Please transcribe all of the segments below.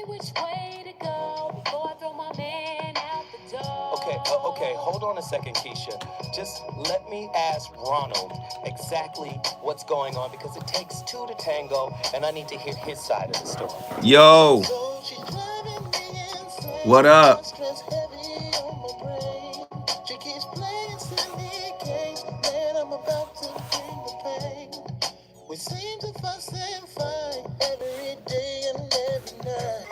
which way to go before I throw my man out the door. Okay, hold on a second, Keisha. Just let me ask Ronald exactly what's going on, because it takes two to tango, and I need to hear his side of the story. Yo, what up? We seem to fuss and fight every day and every night.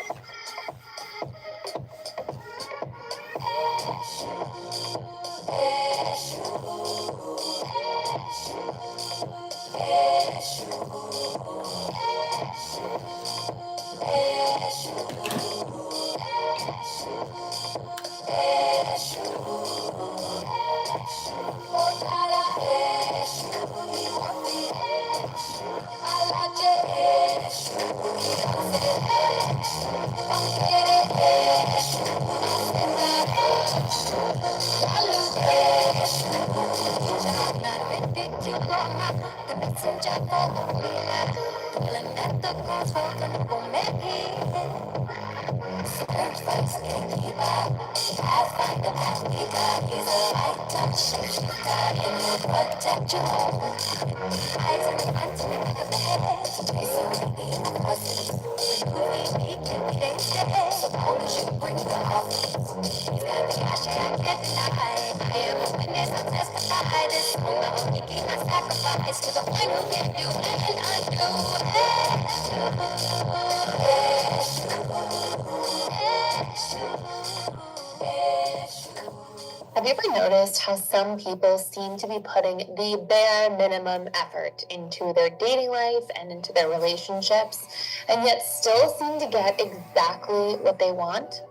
Have you ever noticed how some people seem to be putting the bare minimum effort into their dating life and into their relationships, and yet still seem to get exactly what they want?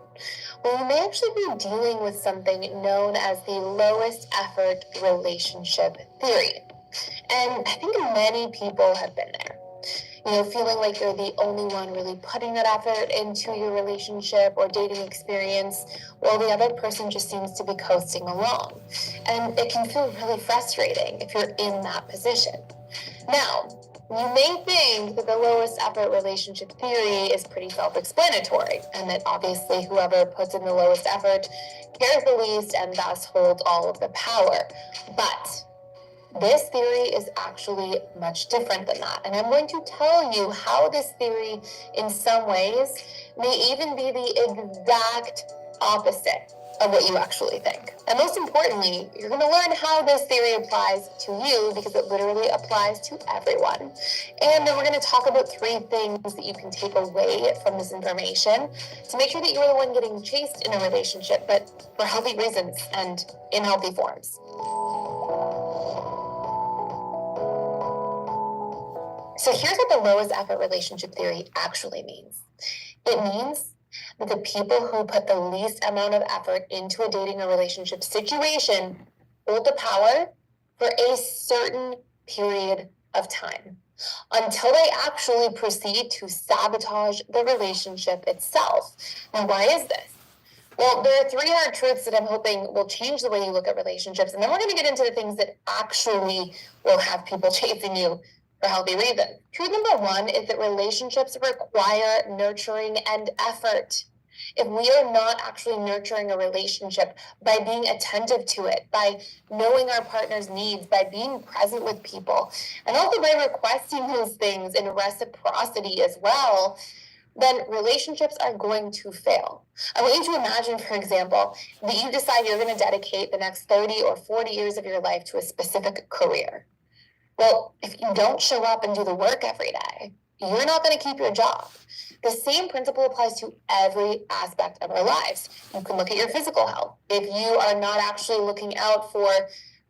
Well, you may actually be dealing with something known as the lowest effort relationship theory. And I think many people have been there. Feeling like you're the only one really putting that effort into your relationship or dating experience, while the other person just seems to be coasting along. And it can feel really frustrating if you're in that position. Now, you may think that the lowest effort relationship theory is pretty self-explanatory, and that obviously whoever puts in the lowest effort cares the least and thus holds all of the power. But this theory is actually much different than that. And I'm going to tell you how this theory, in some ways, may even be the exact opposite of what you actually think. And most importantly, you're going to learn how this theory applies to you, because it literally applies to everyone. And then we're going to talk about 3 things that you can take away from this information to make sure that you're the one getting chased in a relationship, but for healthy reasons and in healthy forms. So here's what the lowest effort relationship theory actually means. It means that the people who put the least amount of effort into a dating or relationship situation hold the power for a certain period of time, until they actually proceed to sabotage the relationship itself. Now, why is this? Well, there are 3 hard truths that I'm hoping will change the way you look at relationships, and then we're going to get into the things that actually will have people chasing you for healthy reasons. Truth number 1 is that relationships require nurturing and effort. If we are not actually nurturing a relationship by being attentive to it, by knowing our partner's needs, by being present with people, and also by requesting those things in reciprocity as well, then relationships are going to fail. I want you to imagine, for example, that you decide you're going to dedicate the next 30 or 40 years of your life to a specific career. Well, if you don't show up and do the work every day, you're not going to keep your job. The same principle applies to every aspect of our lives. You can look at your physical health. If you are not actually looking out for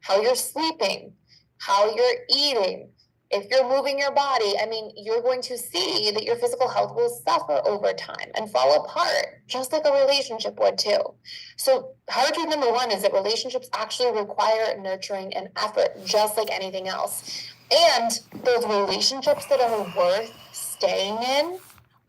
how you're sleeping, how you're eating, if you're moving your body, you're going to see that your physical health will suffer over time and fall apart, just like a relationship would too. So hard truth number 1 is that relationships actually require nurturing and effort, just like anything else. And those relationships that are worth staying in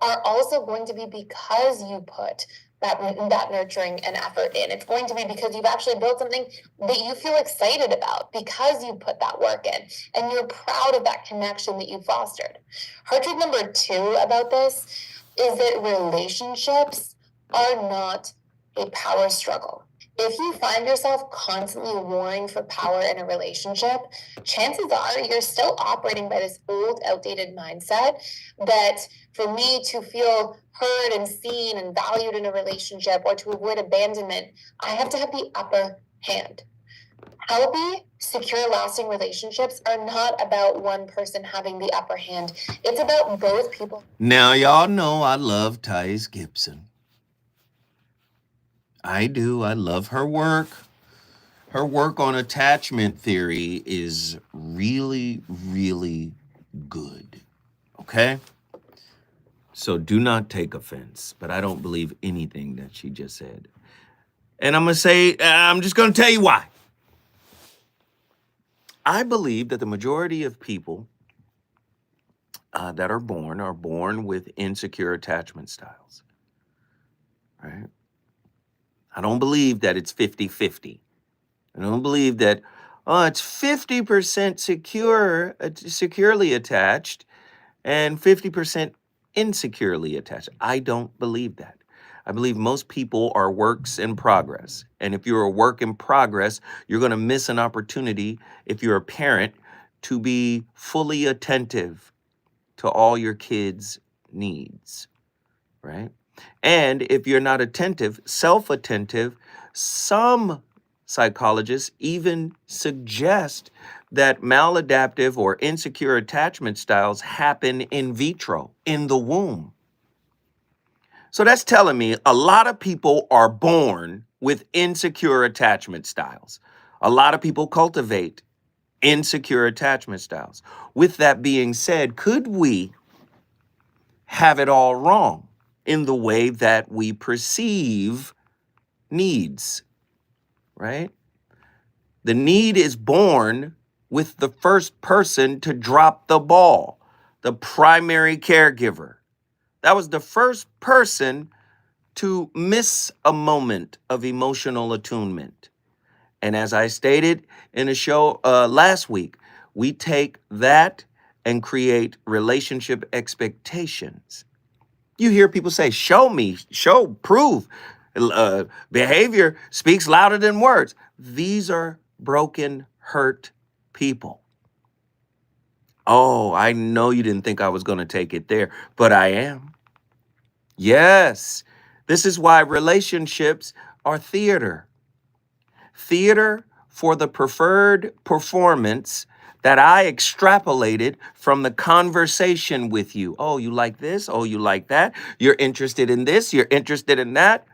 are also going to be because you put that nurturing and effort in. It's going to be because you've actually built something that you feel excited about, because you put that work in and you're proud of that connection that you fostered. Hard truth number 2 about this is that relationships are not a power struggle. If you find yourself constantly warring for power in a relationship, chances are you're still operating by this old, outdated mindset that for me to feel heard and seen and valued in a relationship or to avoid abandonment, I have to have the upper hand. Healthy, secure, lasting relationships are not about one person having the upper hand. It's about both people. Now, y'all know I love Thais Gibson. I do. I love her work. Her work on attachment theory is really, really good. Okay? So do not take offense, but I don't believe anything that she just said. And I'm just going to tell you why. I believe that the majority of people that are born with insecure attachment styles. Right? I don't believe that it's 50-50. I don't believe that, it's 50% securely attached and 50% insecurely attached. I don't believe that. I believe most people are works in progress. And if you're a work in progress, you're going to miss an opportunity, if you're a parent, to be fully attentive to all your kids' needs, right? And if you're not attentive, self-attentive, some psychologists even suggest that maladaptive or insecure attachment styles happen in vitro, in the womb. So that's telling me a lot of people are born with insecure attachment styles. A lot of people cultivate insecure attachment styles. With that being said, could we have it all wrong in the way that we perceive needs, right? The need is born with the first person to drop the ball, the primary caregiver. That was the first person to miss a moment of emotional attunement. And as I stated in a show last week, we take that and create relationship expectations. You hear people say, show me, prove. Behavior speaks louder than words. These are broken, hurt people. Oh, I know you didn't think I was going to take it there, but I am. Yes, this is why relationships are theater. Theater for the preferred performance that I extrapolated from the conversation with you. Oh, you like this? Oh, you like that? You're interested in this? You're interested in that?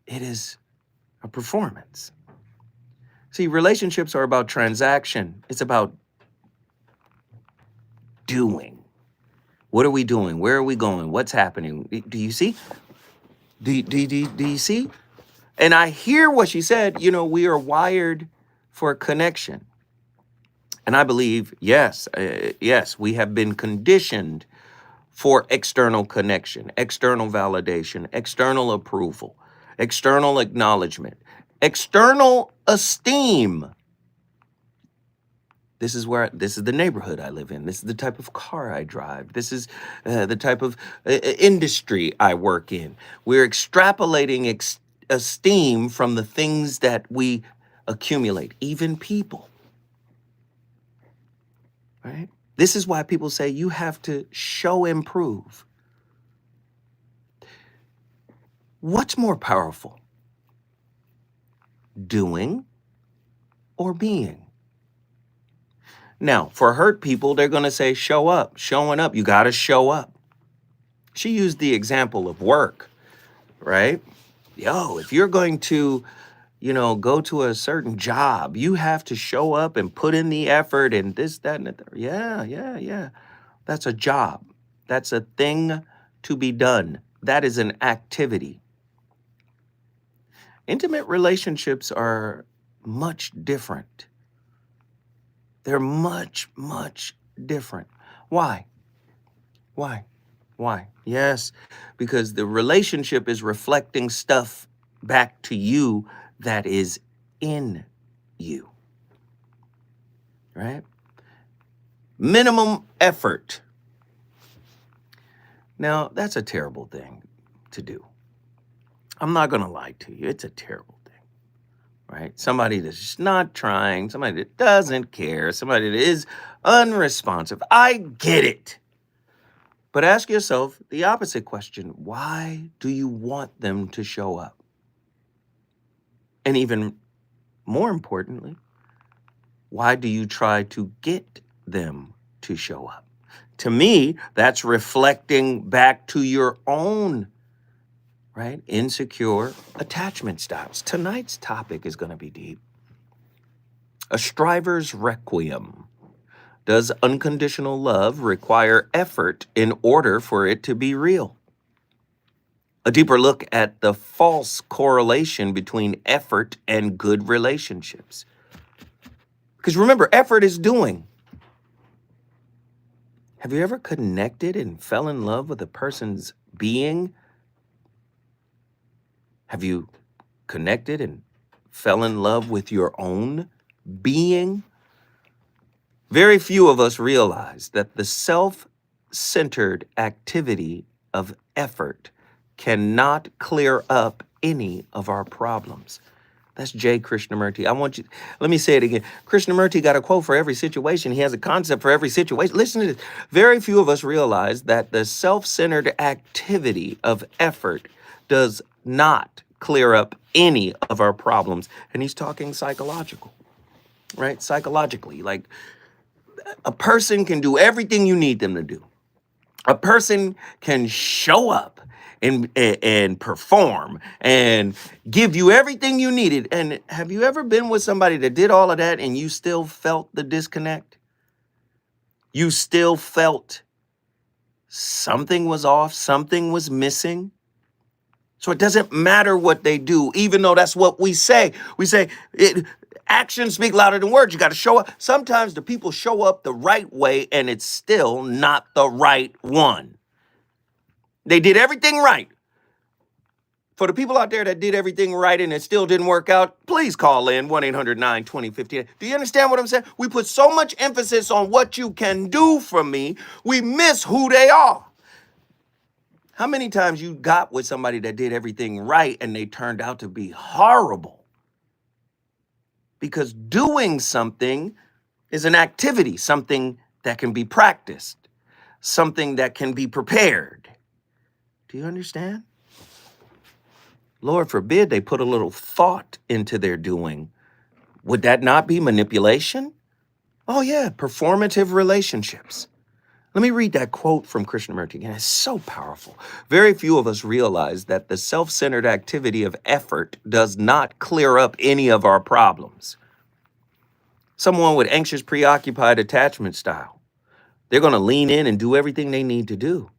It is a performance. See, relationships are about transaction. It's about doing. What are we doing? Where are we going? What's happening? Do you see? Do you see? And I hear what she said. We are wired for connection. And I believe, yes, we have been conditioned for external connection, external validation, external approval, external acknowledgement, external esteem. This is the neighborhood I live in. This is the type of car I drive. This is the type of industry I work in. We're extrapolating esteem from the things that we accumulate, even people. Right? This is why people say you have to show improve. What's more powerful? Doing or being? Now, for hurt people, they're going to say show up, showing up. You got to show up. She used the example of work, right? If you're going to, go to a certain job, you have to show up and put in the effort and this, that, and that. Yeah. That's a job. That's a thing to be done. That is an activity. Intimate relationships are much different. They're much, much different. Why? Yes, because the relationship is reflecting stuff back to you that is in you, right? Minimum effort. Now, that's a terrible thing to do. I'm not going to lie to you. It's a terrible thing, right? Somebody that's just not trying, somebody that doesn't care, somebody that is unresponsive. I get it. But ask yourself the opposite question. Why do you want them to show up? And even more importantly, why do you try to get them to show up? To me, that's reflecting back to your own, right, insecure attachment styles. Tonight's topic is going to be deep. A striver's requiem. Does unconditional love require effort in order for it to be real? A deeper look at the false correlation between effort and good relationships. Because remember, effort is doing. Have you ever connected and fell in love with a person's being? Have you connected and fell in love with your own being? Very few of us realize that the self-centered activity of effort cannot clear up any of our problems. That's J. Krishnamurti. Let me say it again. Krishnamurti got a quote for every situation. He has a concept for every situation. Listen to this. Very few of us realize that the self-centered activity of effort does not clear up any of our problems. And he's talking psychological, right? Psychologically, like a person can do everything you need them to do. A person can show up and perform and give you everything you needed. And have you ever been with somebody that did all of that and you still felt the disconnect? You still felt something was off, something was missing? So it doesn't matter what they do, even though that's what we say. We say, actions speak louder than words. You got to show up. Sometimes the people show up the right way and it's still not the right one. They did everything right. For the people out there that did everything right and it still didn't work out, please call in 1-800-920-15. Do you understand what I'm saying? We put so much emphasis on what you can do for me, we miss who they are. How many times you got with somebody that did everything right and they turned out to be horrible? Because doing something is an activity, something that can be practiced, something that can be prepared. Do you understand? Lord forbid they put a little thought into their doing. Would that not be manipulation? Oh yeah, performative relationships. Let me read that quote from Krishnamurti again. It's so powerful. Very few of us realize that the self-centered activity of effort does not clear up any of our problems. Someone with anxious, preoccupied attachment style, they're going to lean in and do everything they need to do.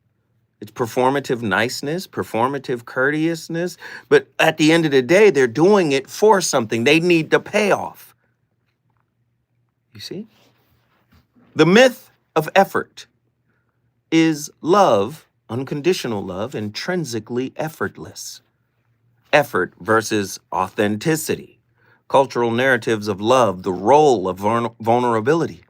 It's performative niceness, performative courteousness, but at the end of the day, they're doing it for something. They need the payoff. You see? The myth of effort is love, unconditional love, intrinsically effortless. Effort versus authenticity. Cultural narratives of love, the role of vulnerability.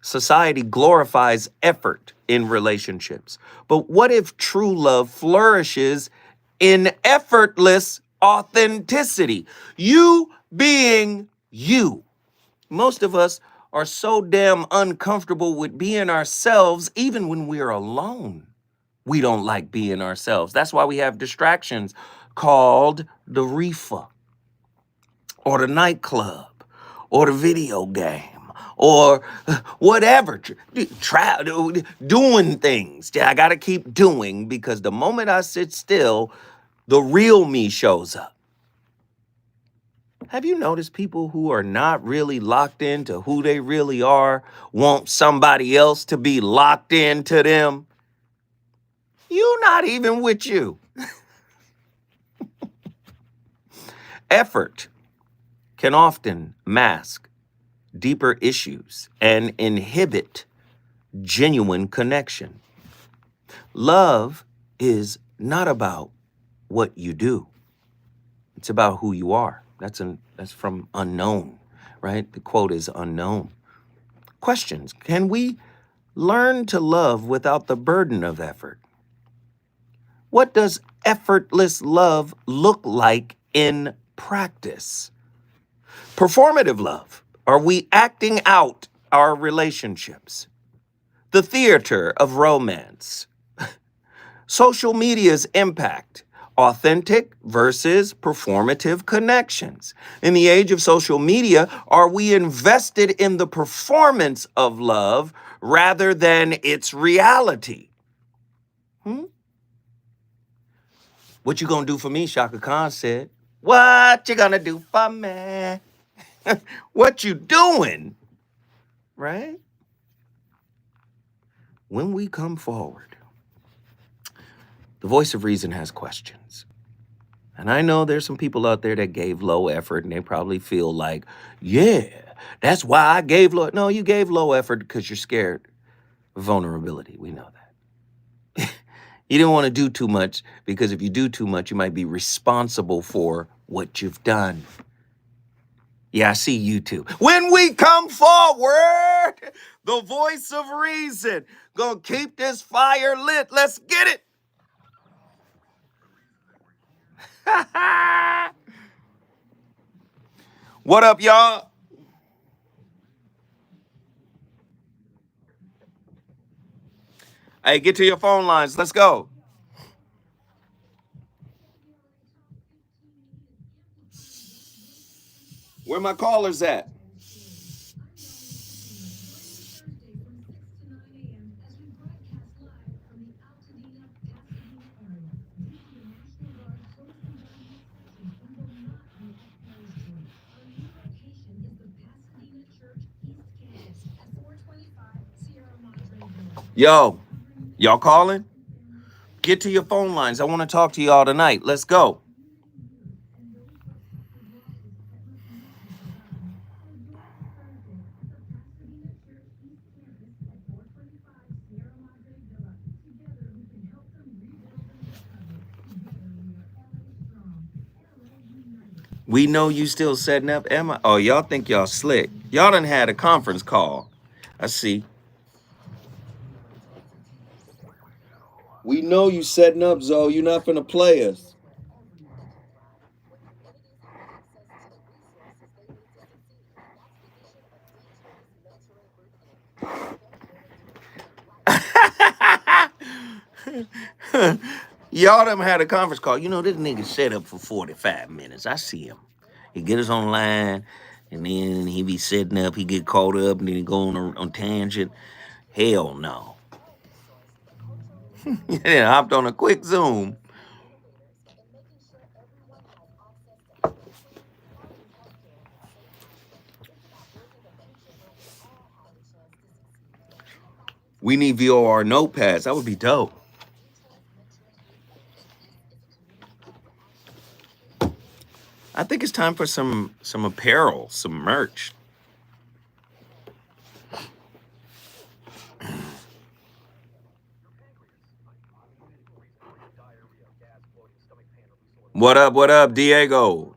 Society glorifies effort in relationships. But what if true love flourishes in effortless authenticity? You being you. Most of us are so damn uncomfortable with being ourselves, even when we're alone. We don't like being ourselves. That's why we have distractions called the reefer, or the nightclub, or the video game, or whatever, doing things. I got to keep doing, because the moment I sit still, the real me shows up. Have you noticed people who are not really locked into who they really are want somebody else to be locked into them? You not even with you. Effort can often mask deeper issues and inhibit genuine connection. Love is not about what you do. It's about who you are. That's from Unknown, right? The quote is Unknown. Questions. Can we learn to love without the burden of effort? What does effortless love look like in practice? Performative love. Are we acting out our relationships? The theater of romance. Social media's impact. Authentic versus performative connections. In the age of social media, are we invested in the performance of love rather than its reality? What you gonna do for me, Shaka Khan said. What you gonna do for me? What you doing? Right? When we come forward, the voice of reason has questions. And I know there's some people out there that gave low effort and they probably feel like, yeah, that's why I gave low. No, you gave low effort because you're scared of vulnerability. We know that. You didn't want to do too much because if you do too much, you might be responsible for what you've done. Yeah, I see you too. When we come forward, the voice of reason gonna keep this fire lit. Let's get it. What up, y'all? Hey, get to your phone lines. Let's go. Where my callers at? Yo, y'all calling? Get to your phone lines. I want to talk to y'all tonight. Let's go. We know you still setting up, Emma. Oh, y'all think y'all slick. Y'all done had a conference call. I see. We know you setting up, Zoe. You're not finna play us. Y'all done had a conference call. You know, this nigga set up for 45 minutes. I see him. He get us online, and then he be setting up. He get caught up, and then he go on tangent. Hell no. Yeah, hopped on a quick Zoom. We need VOR notepads. That would be dope. I think it's time for some apparel, some merch. What up, Diego?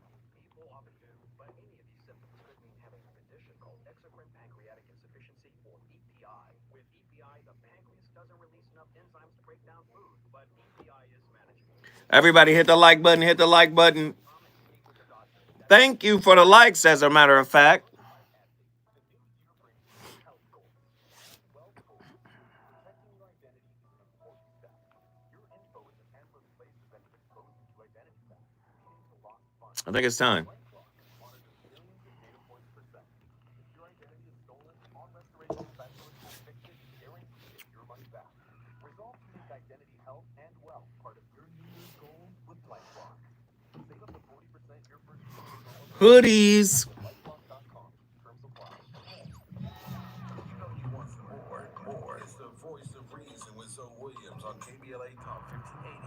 Everybody hit the like button, hit the like button. Thank you for the likes, as a matter of fact. I think it's time. Hoodies. It's the voice of reason with Zoe Williams on KBLA Talk 1580.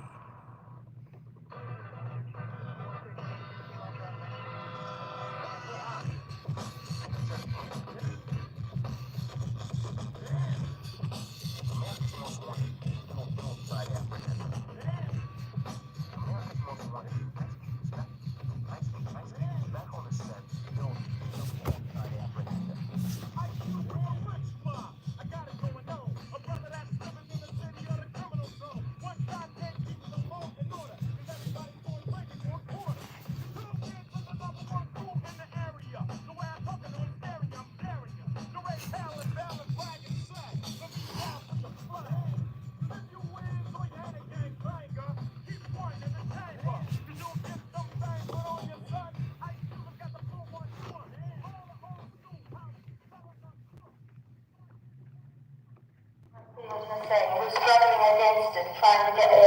and get the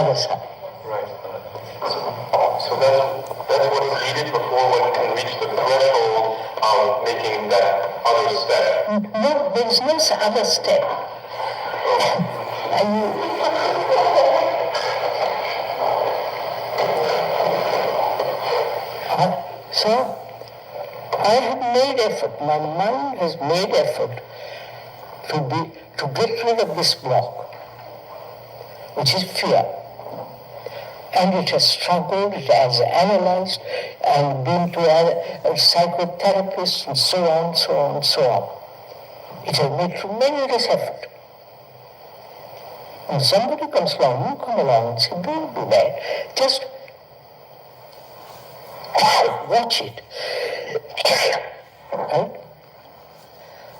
other side. Right. So that's what is needed before one can reach the threshold of making that other step. No, there's no other step. So I have made effort. My mind has made effort to get rid of this block, which is fear. And it has struggled, it has analyzed, and been to other psychotherapists, and so on, so on, so on. It has made tremendous effort. When somebody comes along, you come along and say, don't do that. Just watch it. Right?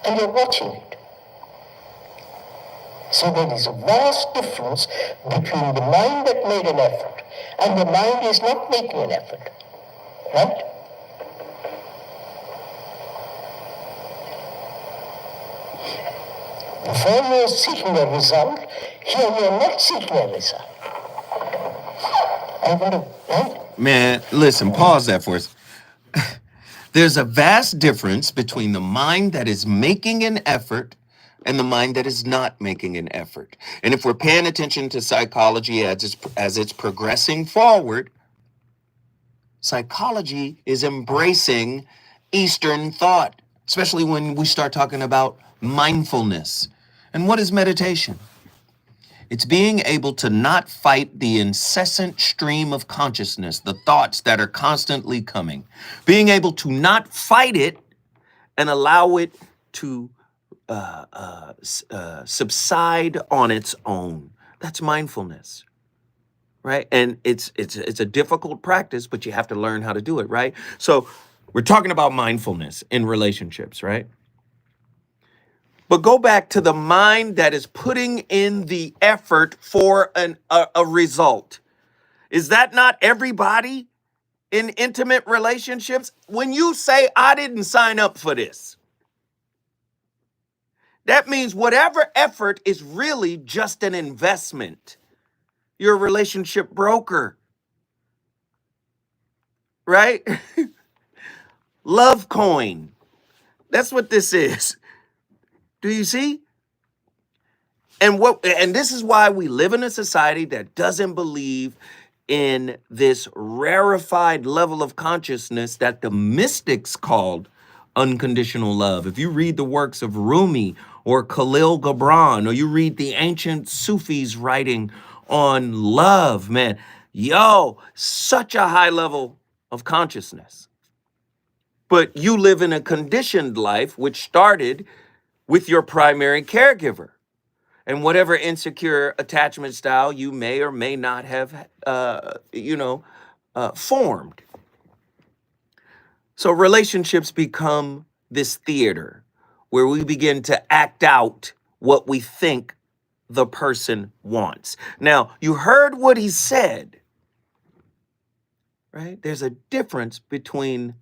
And you're watching it. So there is a vast difference between the mind that made an effort and the mind is not making an effort. Right? Before you're seeking a result, here you're not seeking a result. Right? Man, listen, pause that for us. There's a vast difference between the mind that is making an effort and the mind that is not making an effort. And if we're paying attention to psychology as it's progressing forward, psychology is embracing Eastern thought, especially when we start talking about mindfulness. And what is meditation? It's being able to not fight the incessant stream of consciousness, the thoughts that are constantly coming. Being able to not fight it and allow it to subside on its own. That's mindfulness, right? And it's a difficult practice, but you have to learn how to do it, right? So we're talking about mindfulness in relationships, right? But go back to the mind that is putting in the effort for a result. Is that not everybody in intimate relationships? When you say, I didn't sign up for this, that means whatever effort is really just an investment. You're a relationship broker, right? Love coin. That's what this is. Do you see? And this is why we live in a society that doesn't believe in this rarefied level of consciousness that the mystics called unconditional love. If you read the works of Rumi or Khalil Gibran, or you read the ancient Sufis writing on love, man, such a high level of consciousness. But you live in a conditioned life, which started with your primary caregiver and whatever insecure attachment style you may or may not have, formed. So relationships become this theater where we begin to act out what we think the person wants. Now, you heard what he said, right? There's a difference between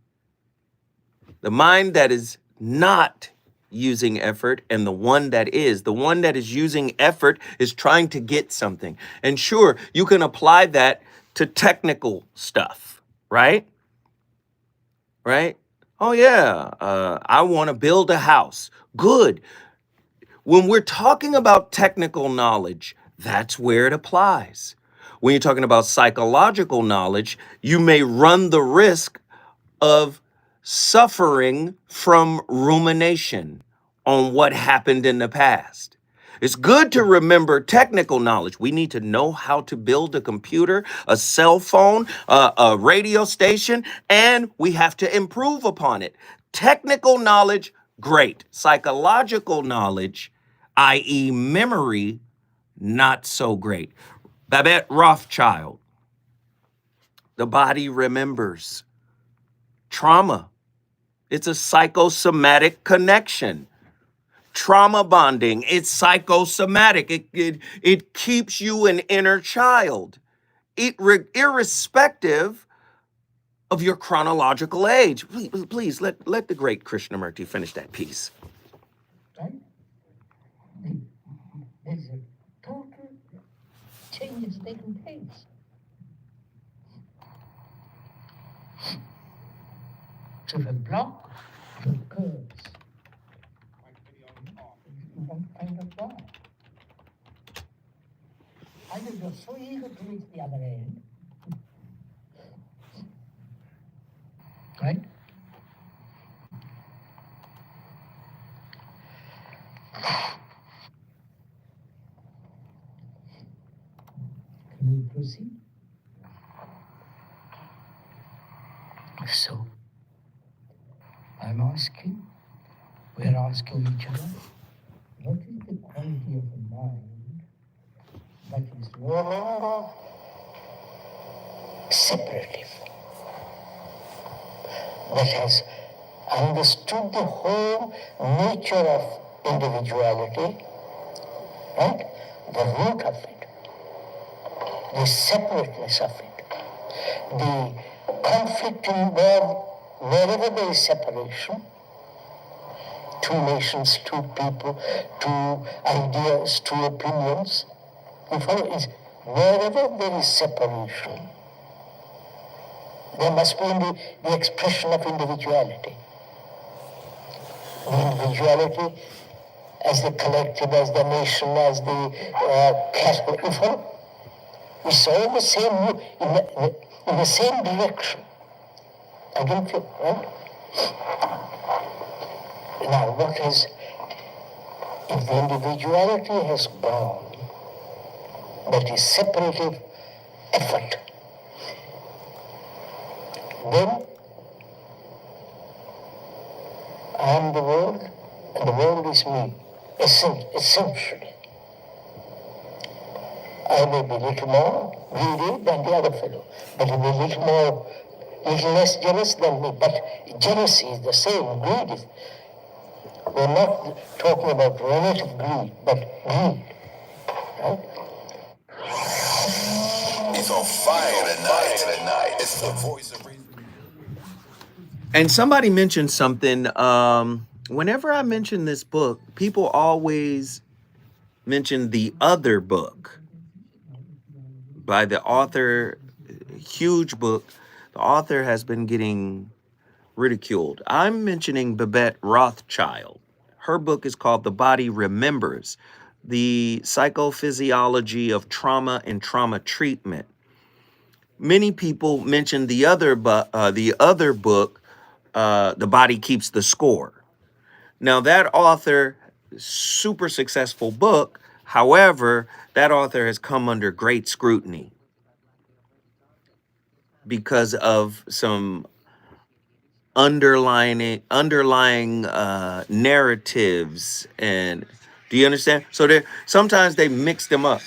the mind that is not using effort and the one that is. The one that is using effort is trying to get something. And sure, you can apply that to technical stuff, right? Right? Oh yeah, I want to build a house. Good. When we're talking about technical knowledge, that's where it applies. When you're talking about psychological knowledge, you may run the risk of suffering from rumination on what happened in the past. It's good to remember technical knowledge. We need to know how to build a computer, a cell phone, a radio station, and we have to improve upon it. Technical knowledge, great. Psychological knowledge, i.e. memory, not so great. Babette Rothschild, the body remembers. Trauma, it's a psychosomatic connection. Trauma bonding, it's psychosomatic. It keeps you an inner child, irrespective of your chronological age. Please let the great Krishnamurti finish that piece. Right? There's a total change has taken place. So if a block occurs, you want to find out why. Either you're so eager to reach the other end, right? Can we proceed? If so, I'm asking, we're asking each other, what is the quality of a mind that is no longer separative, that has understood the whole nature of individuality, right? The root of it, the separateness of it, the conflict involved wherever there is separation, two nations, two people, two ideas, two opinions. You follow? Wherever there is separation, there must be the expression of individuality. The individuality as the collective, as the nation, as the caste. You follow? It's all the same, in the same direction. I don't feel, right? Now, if the individuality has gone, that is separative effort, then I am the world, and the world is me, essentially. I may be a little more greedy than the other fellow, but a little less jealous than me. But jealousy is the same, greed is. We're not talking about relative greed, but greed, right? It's on fire tonight. It's the voice of reason. And somebody mentioned something. Whenever I mention this book, people always mention the other book by the author, huge book. The author has been getting ridiculed. I'm mentioning Babette Rothschild. Her book is called The Body Remembers, The Psychophysiology of Trauma and Trauma Treatment. Many people mention the other book, The Body Keeps the Score. Now that author, super successful book. However, that author has come under great scrutiny because of some underlying narratives. And do you understand? So sometimes they mix them up.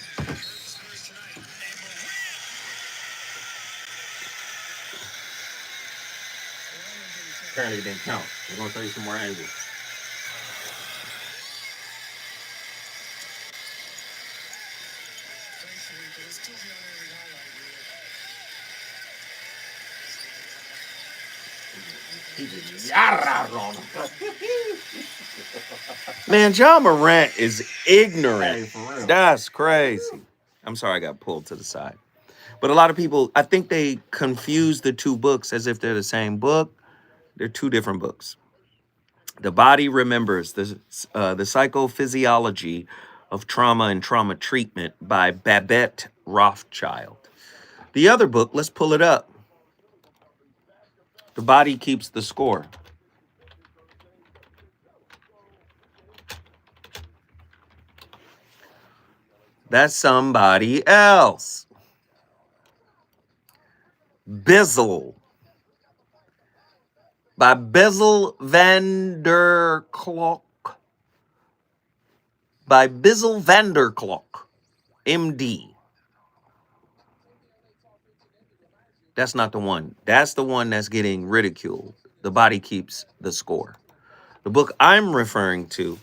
Apparently it didn't count. We're going to show you some more angles. Man, John Morant is ignorant. Hey, for real. That's crazy. I'm sorry I got pulled to the side. But a lot of people, I think they confuse the two books as if they're the same book. They're two different books. The Body Remembers, the Psychophysiology of Trauma and Trauma Treatment by Babette Rothschild. The other book, let's pull it up. The Body Keeps the Score. That's somebody else. Bizzle. By Bizzle van der Klok. By Bizzle van der Klok, MD. That's not the one. That's the one that's getting ridiculed. The Body Keeps the Score. The book I'm referring to,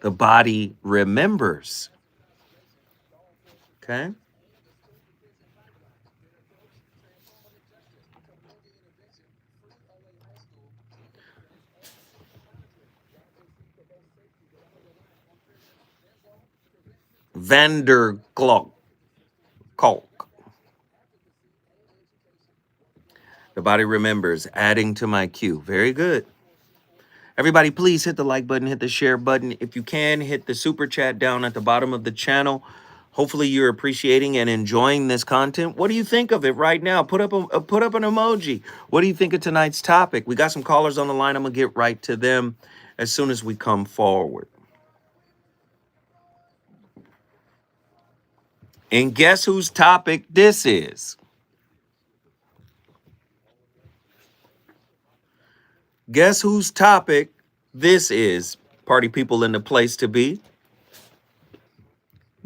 The Body Remembers. Okay? Van der Klok. Coke. The body remembers, adding to my queue. Very good. Everybody, please hit the like button, hit the share button. If you can, hit the super chat down at the bottom of the channel. Hopefully you're appreciating and enjoying this content. What do you think of it right now? Put up an emoji. What do you think of tonight's topic? We got some callers on the line. I'm going to get right to them as soon as we come forward. And guess whose topic this is? Guess whose topic this is? Party people in the place to be.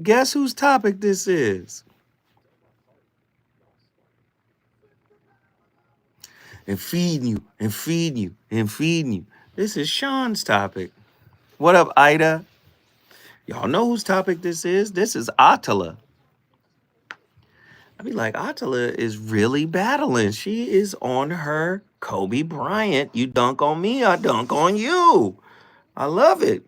Guess whose topic this is? And feeding you, and feeding you, and feeding you. This is Sean's topic. What up, Ida? Y'all know whose topic this is? This is Attila. I be like, Attila is really battling. She is on her Kobe Bryant. You dunk on me, I dunk on you. I love it.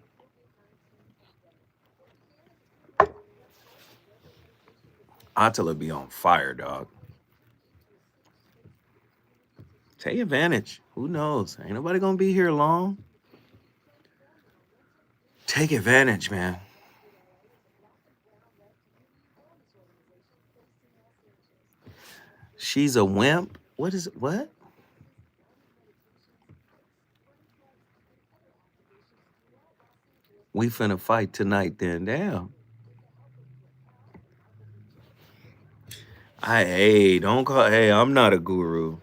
Attila be on fire, dog. Take advantage. Who knows? Ain't nobody gonna be here long. Take advantage, man. She's a wimp. What is it? What? We finna fight tonight then. Damn. Hey, don't call. Hey, I'm not a guru.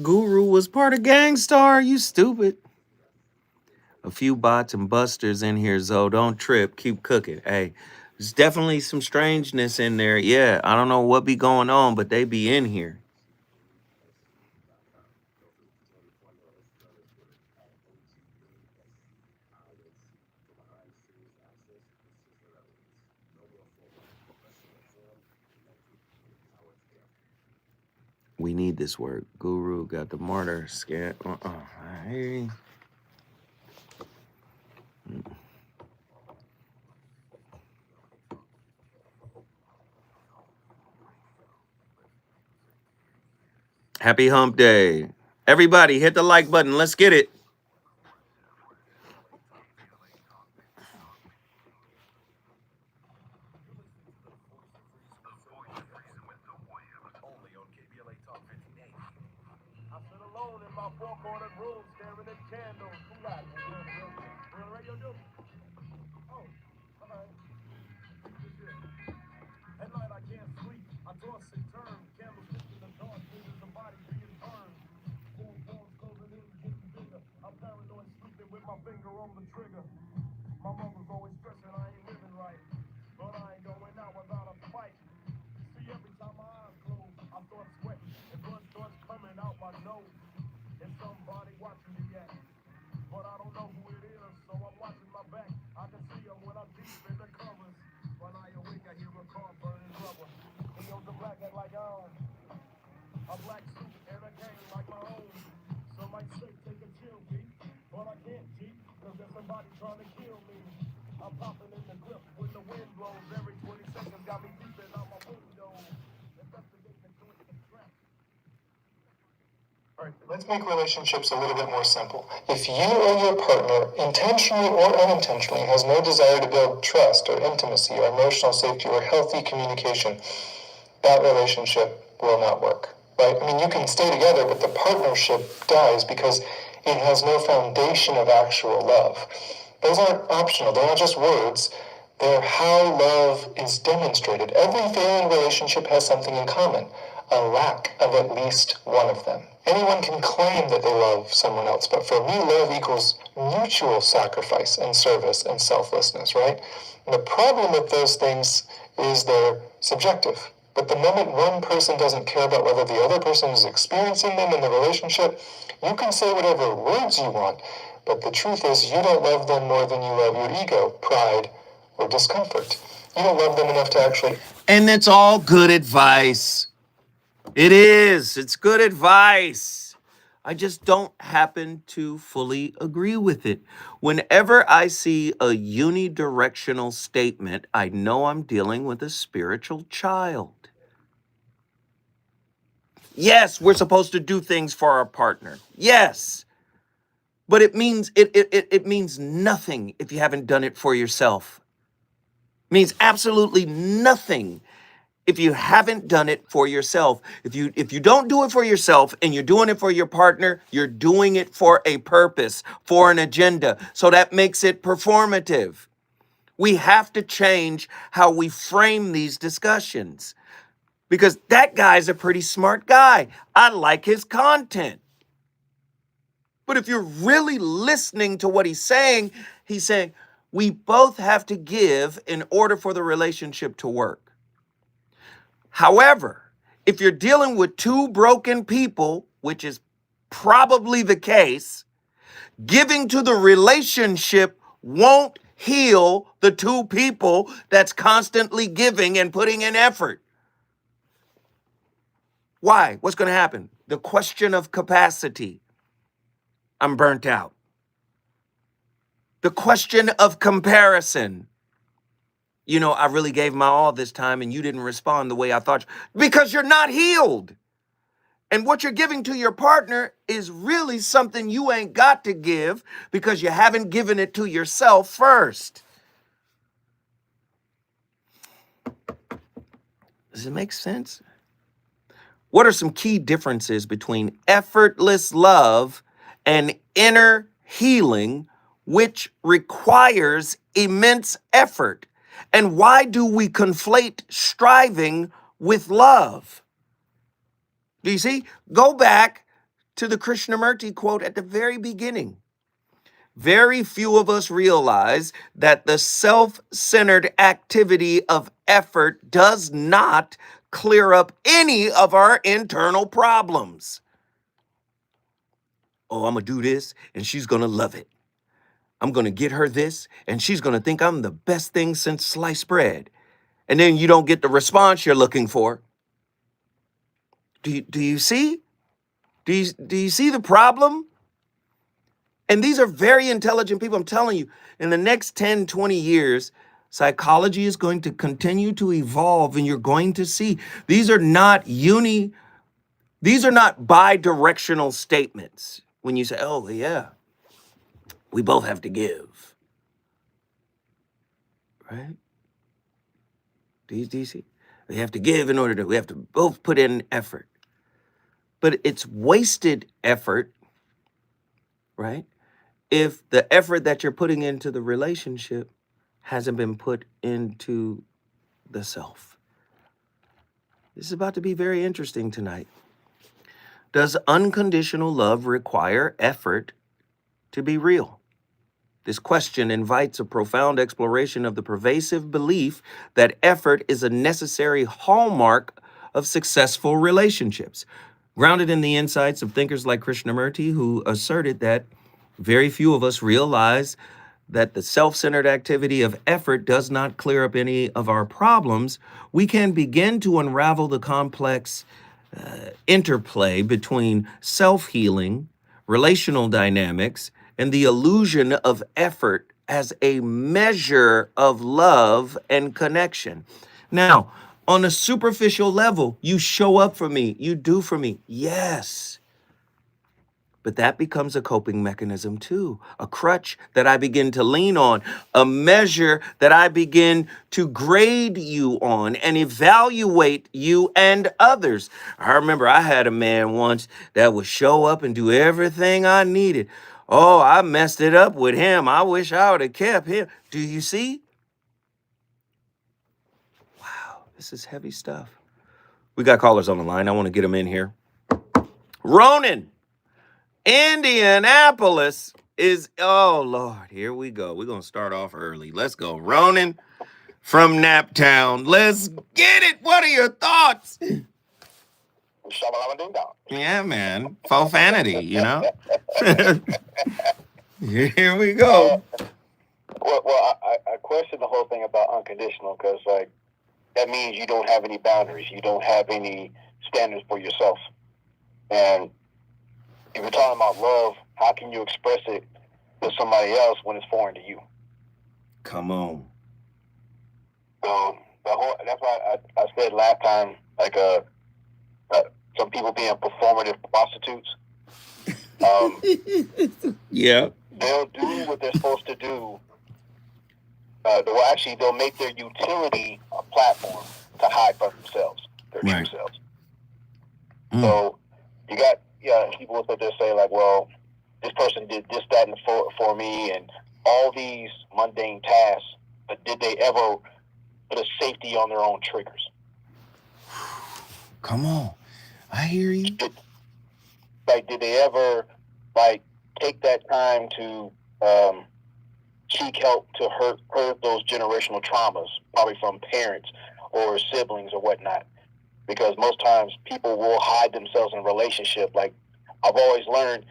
Guru was part of Gangstar, you stupid. A few bots and busters in here, Zoe. Don't trip. Keep cooking. Hey, there's definitely some strangeness in there. Yeah, I don't know what be going on, but they be in here. We need this work. Guru got the martyr scan. Hey. Happy hump day. Everybody hit the like button. Let's get it. Only on KBLA Talk 1580. I sit alone in my four-cornered room staring at candles. Who got it? Real radio do? Oh, all right. At night I can't sleep. I toss and turn. Candles stick in the dark. Visions of body being burned. Four walls closing in, getting bigger. I'm paranoid sleeping with my finger on the trigger. My mother's always stressing I ain't living right. But I ain't going out without a fight. See, every time my eyes close, I start sweating, and blood starts coming out my nose. It's somebody watching me at, but I don't know who it is, so I'm watching my back. I can see them when I'm deep in the covers. When I awake, I hear a car burning rubber. He owns a black hat like I own, a black suit and a gang like my own. Some might say take a chill beat, but I can't cheat, cause there's somebody trying to kill me. I'm popping in the grip when the wind blows. Every 20 seconds got me peeping out my window. Investigating the joint and trap. All right, let's make relationships a little bit more simple. If you or your partner, intentionally or unintentionally, has no desire to build trust or intimacy or emotional safety or healthy communication, that relationship will not work, right? I mean, you can stay together, but the partnership dies because it has no foundation of actual love. Those aren't optional. They're not just words. They're how love is demonstrated. Every failing relationship has something in common, a lack of at least one of them. Anyone can claim that they love someone else, but for me, love equals mutual sacrifice and service and selflessness, right? And the problem with those things is they're subjective. But the moment one person doesn't care about whether the other person is experiencing them in the relationship, you can say whatever words you want, but the truth is you don't love them more than you love your ego, pride, or discomfort. You don't love them enough to actually... And it's all good advice. It is. It's good advice. I just don't happen to fully agree with it. Whenever I see a unidirectional statement, I know I'm dealing with a spiritual child. Yes, we're supposed to do things for our partner. Yes. But it means it means nothing if you haven't done it for yourself. It means absolutely nothing if you haven't done it for yourself. If you don't do it for yourself and you're doing it for your partner, you're doing it for a purpose, for an agenda. So that makes it performative. We have to change how we frame these discussions, because that guy's a pretty smart guy. I like his content. But if you're really listening to what he's saying we both have to give in order for the relationship to work. However, if you're dealing with two broken people, which is probably the case, giving to the relationship won't heal the two people that's constantly giving and putting in effort. Why? What's going to happen? The question of capacity. I'm burnt out. The question of comparison. You know, I really gave my all this time and you didn't respond the way I thought. Because you're not healed. And what you're giving to your partner is really something you ain't got to give because you haven't given it to yourself first. Does it make sense? What are some key differences between effortless love and inner healing, which requires immense effort? And why do we conflate striving with love? Do you see? Go back to the Krishnamurti quote at the very beginning. Very few of us realize that the self-centered activity of effort does not clear up any of our internal problems. Oh, I'm going to do this and she's going to love it. I'm going to get her this and she's going to think I'm the best thing since sliced bread. And then you don't get the response you're looking for. Do you see? Do you see the problem? And these are very intelligent people. I'm telling you, in the next 10, 20 years, psychology is going to continue to evolve and you're going to see these are not bi-directional statements. When you say, oh yeah, we both have to give, right? Do you see? We have to give we have to both put in effort. But it's wasted effort, right? If the effort that you're putting into the relationship hasn't been put into the self. This is about to be very interesting tonight. Does unconditional love require effort to be real? This question invites a profound exploration of the pervasive belief that effort is a necessary hallmark of successful relationships, grounded in the insights of thinkers like Krishnamurti, who asserted that very few of us realize that the self-centered activity of effort does not clear up any of our problems. We can begin to unravel the complex interplay between self-healing, relational dynamics, and the illusion of effort as a measure of love and connection. Now, on a superficial level, you show up for me, you do for me. Yes. But that becomes a coping mechanism too, a crutch that I begin to lean on, a measure that I begin to grade you on and evaluate you and others. I remember I had a man once that would show up and do everything I needed. Oh, I messed it up with him. I wish I would have kept him. Do you see? Wow, this is heavy stuff. We got callers on the line. I want to get them in here. Ronan. Indianapolis is, oh Lord, here we go. We're going to start off early. Let's go. Ronan, from Naptown. Let's get it. What are your thoughts? Shabalama ding dong. Yeah, man. Profanity, you know? Here we go. I question the whole thing about unconditional because, like, that means you don't have any boundaries. You don't have any standards for yourself. And if you're talking about love, how can you express it to somebody else when it's foreign to you? Come on. So that's why I said last time, like, some people being performative prostitutes. Yeah. They'll do what they're supposed to do. They'll make their utility a platform to hide from themselves, their Right. true selves. So you got people that just say, like, well, this person did this, that, and for me, and all these mundane tasks, but did they ever put a safety on their own triggers? Come on. I hear you. Did they ever, take that time to seek help to hurt those generational traumas, probably from parents or siblings or whatnot? Because most times people will hide themselves in a relationship. Like, I've always learned,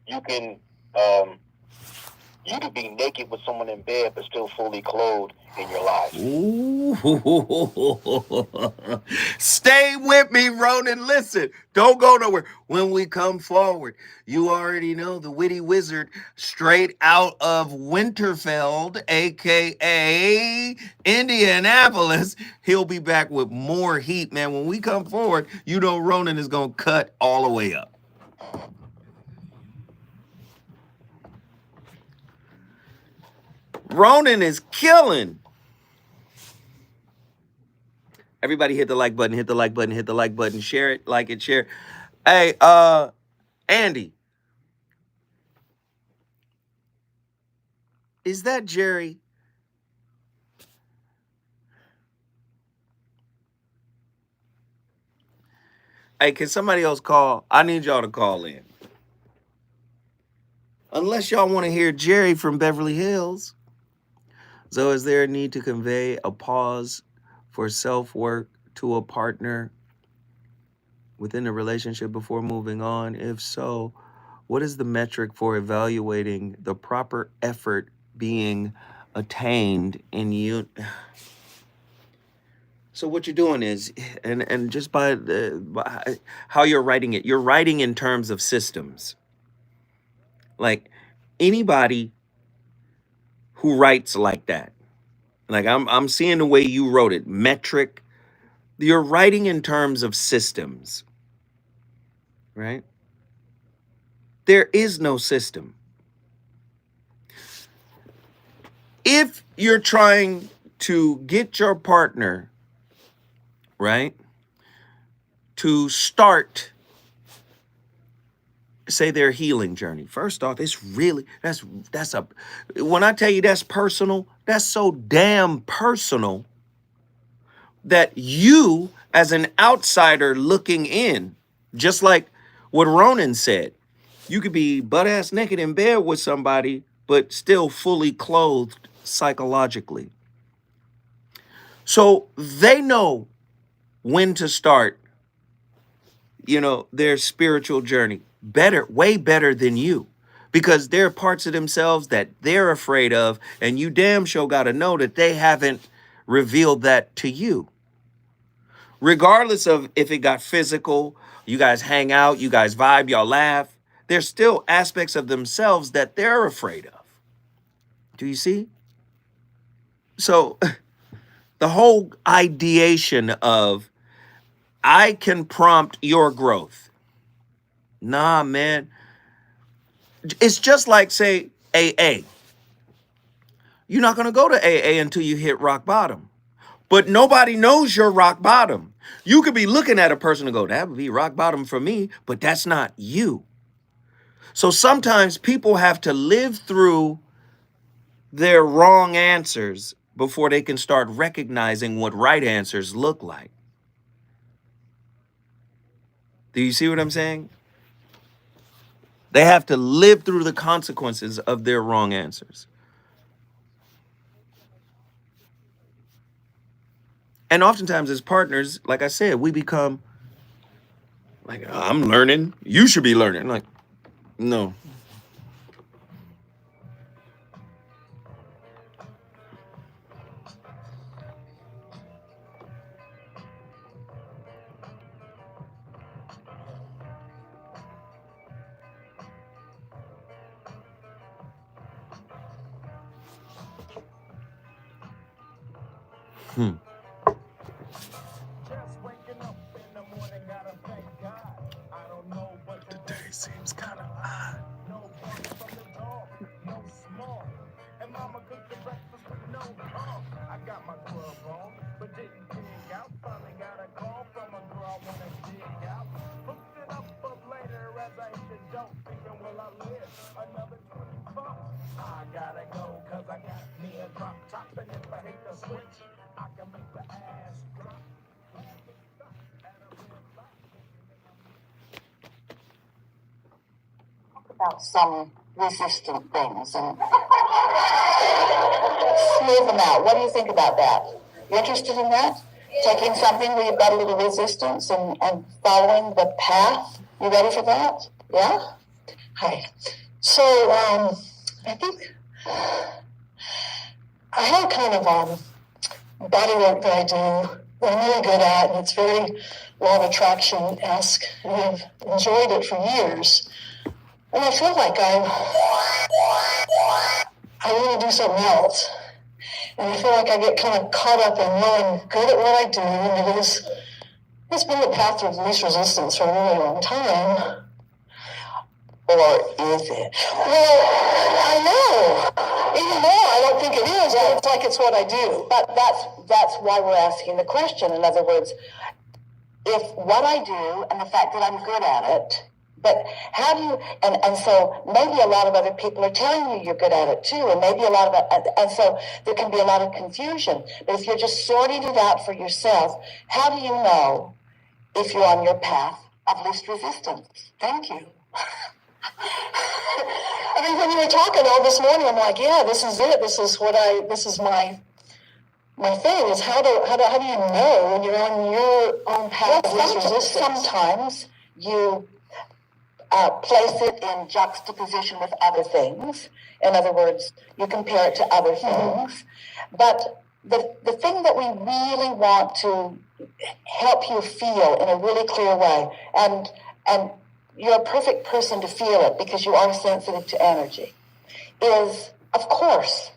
you can be naked with someone in bed but still fully clothed in your lives. Ooh. Stay with me, Ronan. Listen, don't go nowhere. When we come forward, you already know the witty wizard straight out of Winterfeld, aka Indianapolis. He'll be back with more heat, man. When we come forward, you know Ronan is going to cut all the way up. Ronan is killing. Everybody hit the like button, hit the like button, hit the like button, share it, like it, share. Hey, Andy. Is that Jerry? Hey, can somebody else call? I need y'all to call in. Unless y'all want to hear Jerry from Beverly Hills. So is there a need to convey a pause for self-work to a partner within the relationship before moving on? If so, what is the metric for evaluating the proper effort being attained in you? So what you're doing is, and just by how you're writing it, you're writing in terms of systems. Like anybody who writes like that, like I'm seeing the way you wrote it, metric. You're writing in terms of systems, right? There is no system. If you're trying to get your partner, right, to start, say, their healing journey, first off, it's really, when I tell you that's personal, that's so damn personal that you, as an outsider looking in, just like what Ronan said, you could be butt-ass naked in bed with somebody, but still fully clothed psychologically. So they know when to start, their spiritual journey better, way better than you, because there are parts of themselves that they're afraid of, and you damn sure got to know that they haven't revealed that to you. Regardless of if it got physical, you guys hang out, you guys vibe, y'all laugh, there's still aspects of themselves that they're afraid of. Do you see? So the whole ideation of I can prompt your growth. Nah, man. It's just like, say, AA. You're not going to go to AA until you hit rock bottom. But nobody knows you're rock bottom. You could be looking at a person and go, that would be rock bottom for me, but that's not you. So sometimes people have to live through their wrong answers before they can start recognizing what right answers look like. Do you see what I'm saying? They have to live through the consequences of their wrong answers. And oftentimes as partners, like I said, we become like, I'm learning, you should be learning. Like, no. Hmm. Just waking up in the morning, gotta thank God. I don't know what The day seems kind of odd. no bark from the dog, no small. And mama cooked the breakfast with no cough. I got my grub on, but didn't dig out. Finally got a call from a girl I wanna dig out. Hooked it up later as I hit the dope, thinking, will I live another 24? I gotta go, cause I got me a drop top, and if I hit the switch, I can make the ass drop. About some resistant things and smooth them out. What do you think about that? You interested in that? Taking something where you've got a little resistance and following the path. You ready for that? Yeah? Hi. So, I think I have kind of body work that I do that I'm really good at, and it's very law of attraction-esque, and I've enjoyed it for years. And I feel like I want to do something else. And I feel like I get kind of caught up in knowing good at what I do, and it's been the path of least resistance for a really long time. Or is it? Well, I know. Even more, I don't think it is, but it's like it's what I do. But that's why we're asking the question. In other words, if what I do and the fact that I'm good at it, but how do you, and so maybe a lot of other people are telling you you're good at it too, and maybe a lot of, and so there can be a lot of confusion. But if you're just sorting it out for yourself, how do you know if you're on your path of least resistance? Thank you. I mean, when you were talking all this morning, I'm like, yeah, this is it. This is my thing is how do you know when you're on your own path of least resistance? Sometimes you place it in juxtaposition with other things. In other words, you compare it to other things. But the thing that we really want to help you feel in a really clear way, and you're a perfect person to feel it because you are sensitive to energy, is, of course,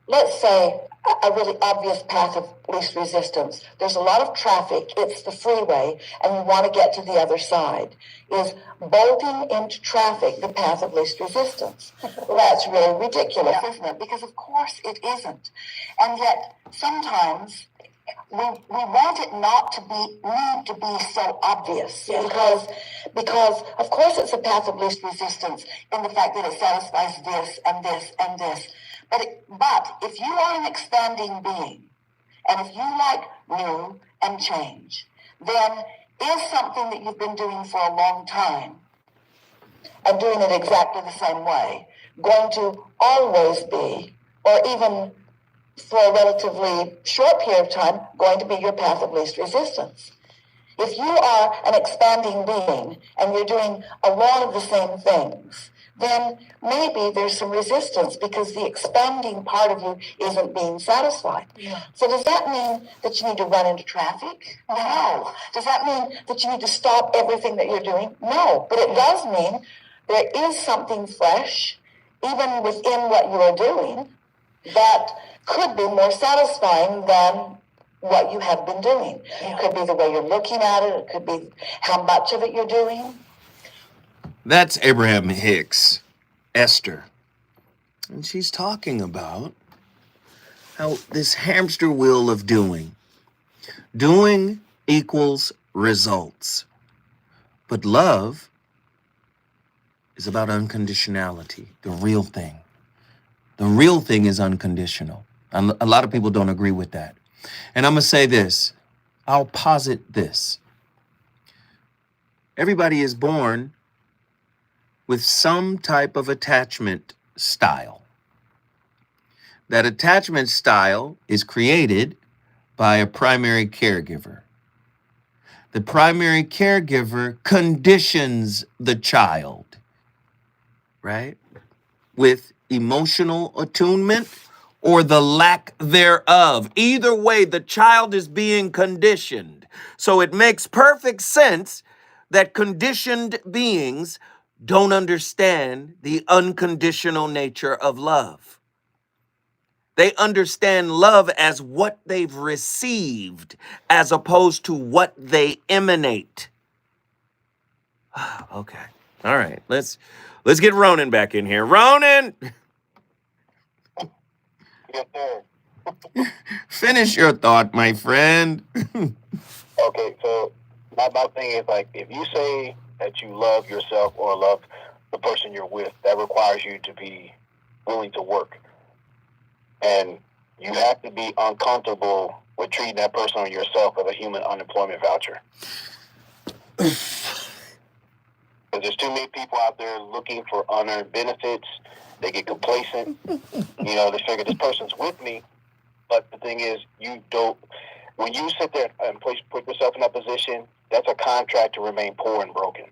let's say a really obvious path of least resistance. There's a lot of traffic, it's the freeway, and you want to get to the other side. Is bolting into traffic the path of least resistance? Well, that's really ridiculous, isn't it? Because of course it isn't. And yet sometimes we want it not to need to be so obvious, because of course it's a path of least resistance in the fact that it satisfies this and this and this. But if you are an expanding being, and if you like new and change, then is something that you've been doing for a long time and doing it exactly the same way going to always be, or even for a relatively short period of time, going to be your path of least resistance? If you are an expanding being and you're doing a lot of the same things, then maybe there's some resistance because the expanding part of you isn't being satisfied. Yeah. So does that mean that you need to run into traffic? No. Does that mean that you need to stop everything that you're doing? No. But it does mean there is something fresh, even within what you are doing, that could be more satisfying than what you have been doing. Yeah. It could be the way you're looking at it. It could be how much of it you're doing. That's Abraham Hicks, Esther. And she's talking about how this hamster wheel of doing equals results. But love is about unconditionality, the real thing. The real thing is unconditional. A lot of people don't agree with that. And I'm going to say this. I'll posit this. Everybody is born with some type of attachment style. That attachment style is created by a primary caregiver. The primary caregiver conditions the child, right? With emotional attunement or the lack thereof. Either way, the child is being conditioned. So it makes perfect sense that conditioned beings don't understand the unconditional nature of love. They understand love as what they've received as opposed to what they emanate. Okay. All right. Let's get Ronan back in here. Ronan, Yes, sir. finish your thought, my friend. Okay, so my thing is like, if you say that you love yourself or love the person you're with, that requires you to be willing to work. And you have to be uncomfortable with treating that person or yourself as a human unemployment voucher. Because there's too many people out there looking for unearned benefits. They get complacent. They figure this person's with me. But the thing is, you don't. When you sit there and put yourself in that position, that's a contract to remain poor and broken.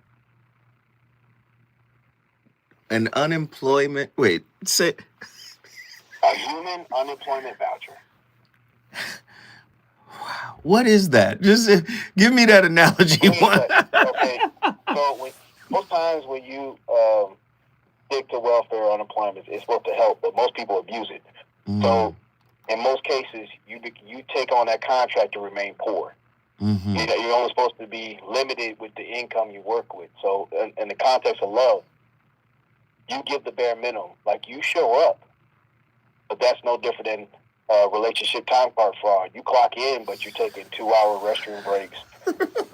An unemployment. Wait, say. A human unemployment voucher. What is that? Just give me that analogy. Okay, so most times when you stick to welfare or unemployment, it's supposed to help, but most people abuse it. So in most cases, you take on that contract to remain poor. Mm-hmm. You're only supposed to be limited with the income you work with. So in the context of love, you give the bare minimum. Like, you show up, but that's no different than relationship time card fraud. You clock in, but you're taking 2-hour restroom breaks.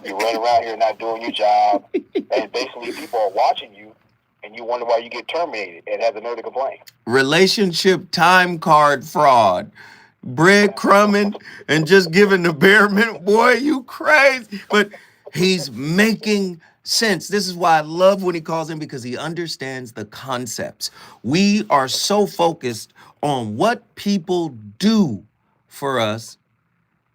You run around here not doing your job, and basically people are watching you, and you wonder why you get terminated and have the nerve to complain. Relationship time card fraud. Breadcrumbing and just giving the bare minimum. Boy, you crazy. But he's making sense. This is why I love when he calls in, because he understands the concepts. We are so focused on what people do for us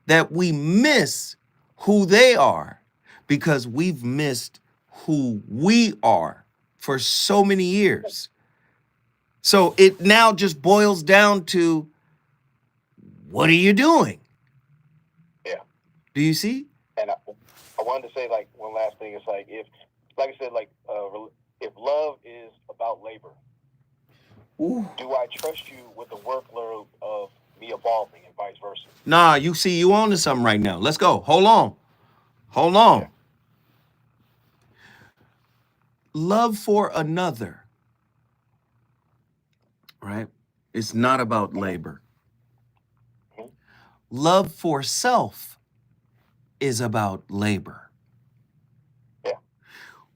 that we miss who they are, because we've missed who we are for so many years. So it now just boils down to, what are you doing? Yeah. Do you see? And I wanted to say, like, one last thing. It's like, if love is about labor, Ooh. do I trust you with the workload of me evolving and vice versa? Nah, you on to something right now. Let's go. Hold on. Yeah. Love for another, right? It's not about labor. Mm-hmm. Love for self is about labor. Yeah.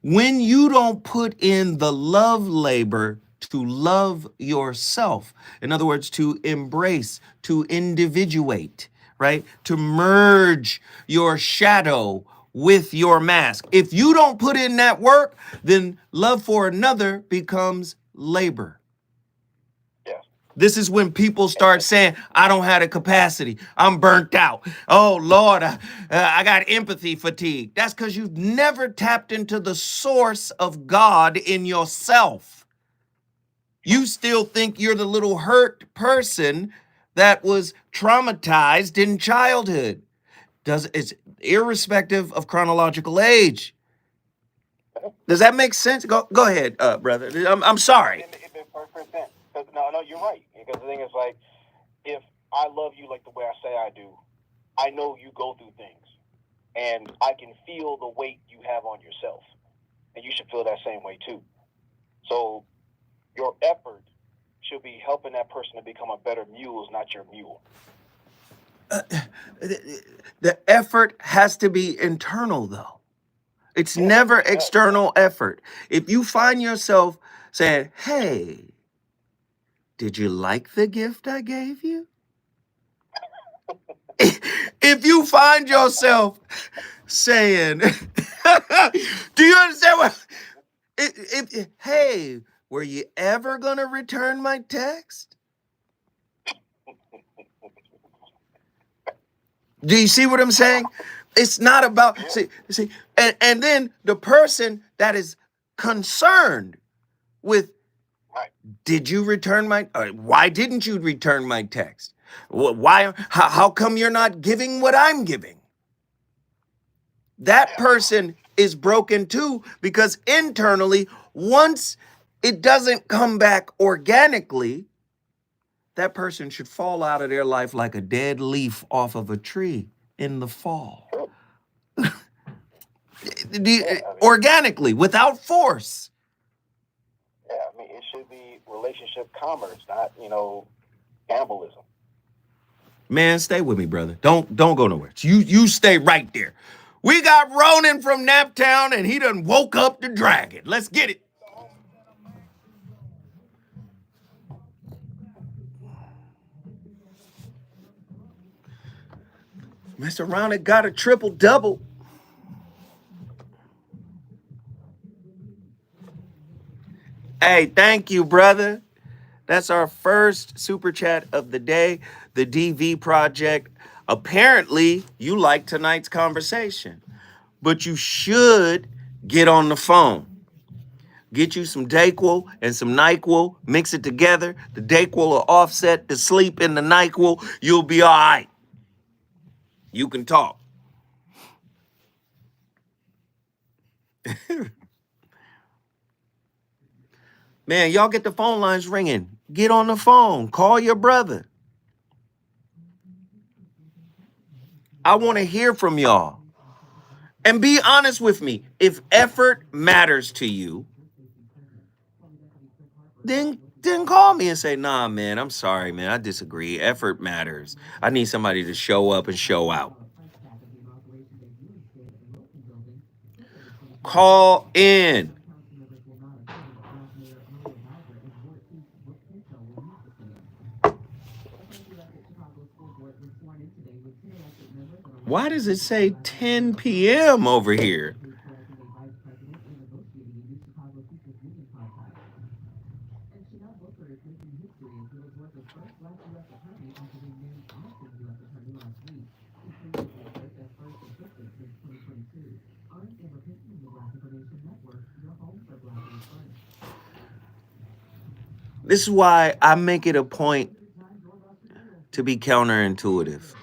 When you don't put in the love labor to love yourself, in other words, to embrace, to individuate, right? To merge your shadow with your mask. If you don't put in that work, then love for another becomes labor. Yeah. This is when people start saying, I don't have the capacity. I'm burnt out. Oh, Lord, I got empathy fatigue. That's because you've never tapped into the source of God in yourself. You still think you're the little hurt person that was traumatized in childhood. It's irrespective of chronological age. Does that make sense? Go ahead, brother. I'm sorry. It makes perfect sense. No, you're right. Because the thing is, like, if I love you like the way I say I do, I know you go through things, and I can feel the weight you have on yourself, and you should feel that same way too. So your effort should be helping that person to become a better mule, not your mule. The effort has to be internal, though. It's never external effort. If you find yourself saying, hey, did you like the gift I gave you? If you find yourself saying, do you understand what? Hey, were you ever going to return my text? Do you see what I'm saying? It's not about, see, and then the person that is concerned with, Right. did you return my, why didn't you return my text? Why, how come you're not giving what I'm giving? That person is broken too, because internally, once it doesn't come back organically, that person should fall out of their life like a dead leaf off of a tree in the fall. Organically, without force. Yeah, I mean, it should be relationship commerce, not, cannibalism. Man, stay with me, brother. Don't go nowhere. You stay right there. We got Ronan from Naptown, and he done woke up the dragon. Let's get it. Mr. Ronan got a triple-double. Hey, thank you, brother. That's our first super chat of the day, the DV Project. Apparently, you like tonight's conversation, but you should get on the phone. Get you some Dayquil and some NyQuil, mix it together. The Dayquil will offset the sleep in the NyQuil. You'll be all right. You can talk. Man, y'all get the phone lines ringing. Get on the phone. Call your brother. I want to hear from y'all. And be honest with me. If effort matters to you, then call me and say, nah, man, I'm sorry, man. I disagree. Effort matters. I need somebody to show up and show out. Call in. Why does it say 10 p.m. over here? This is why I make it a point to be counterintuitive.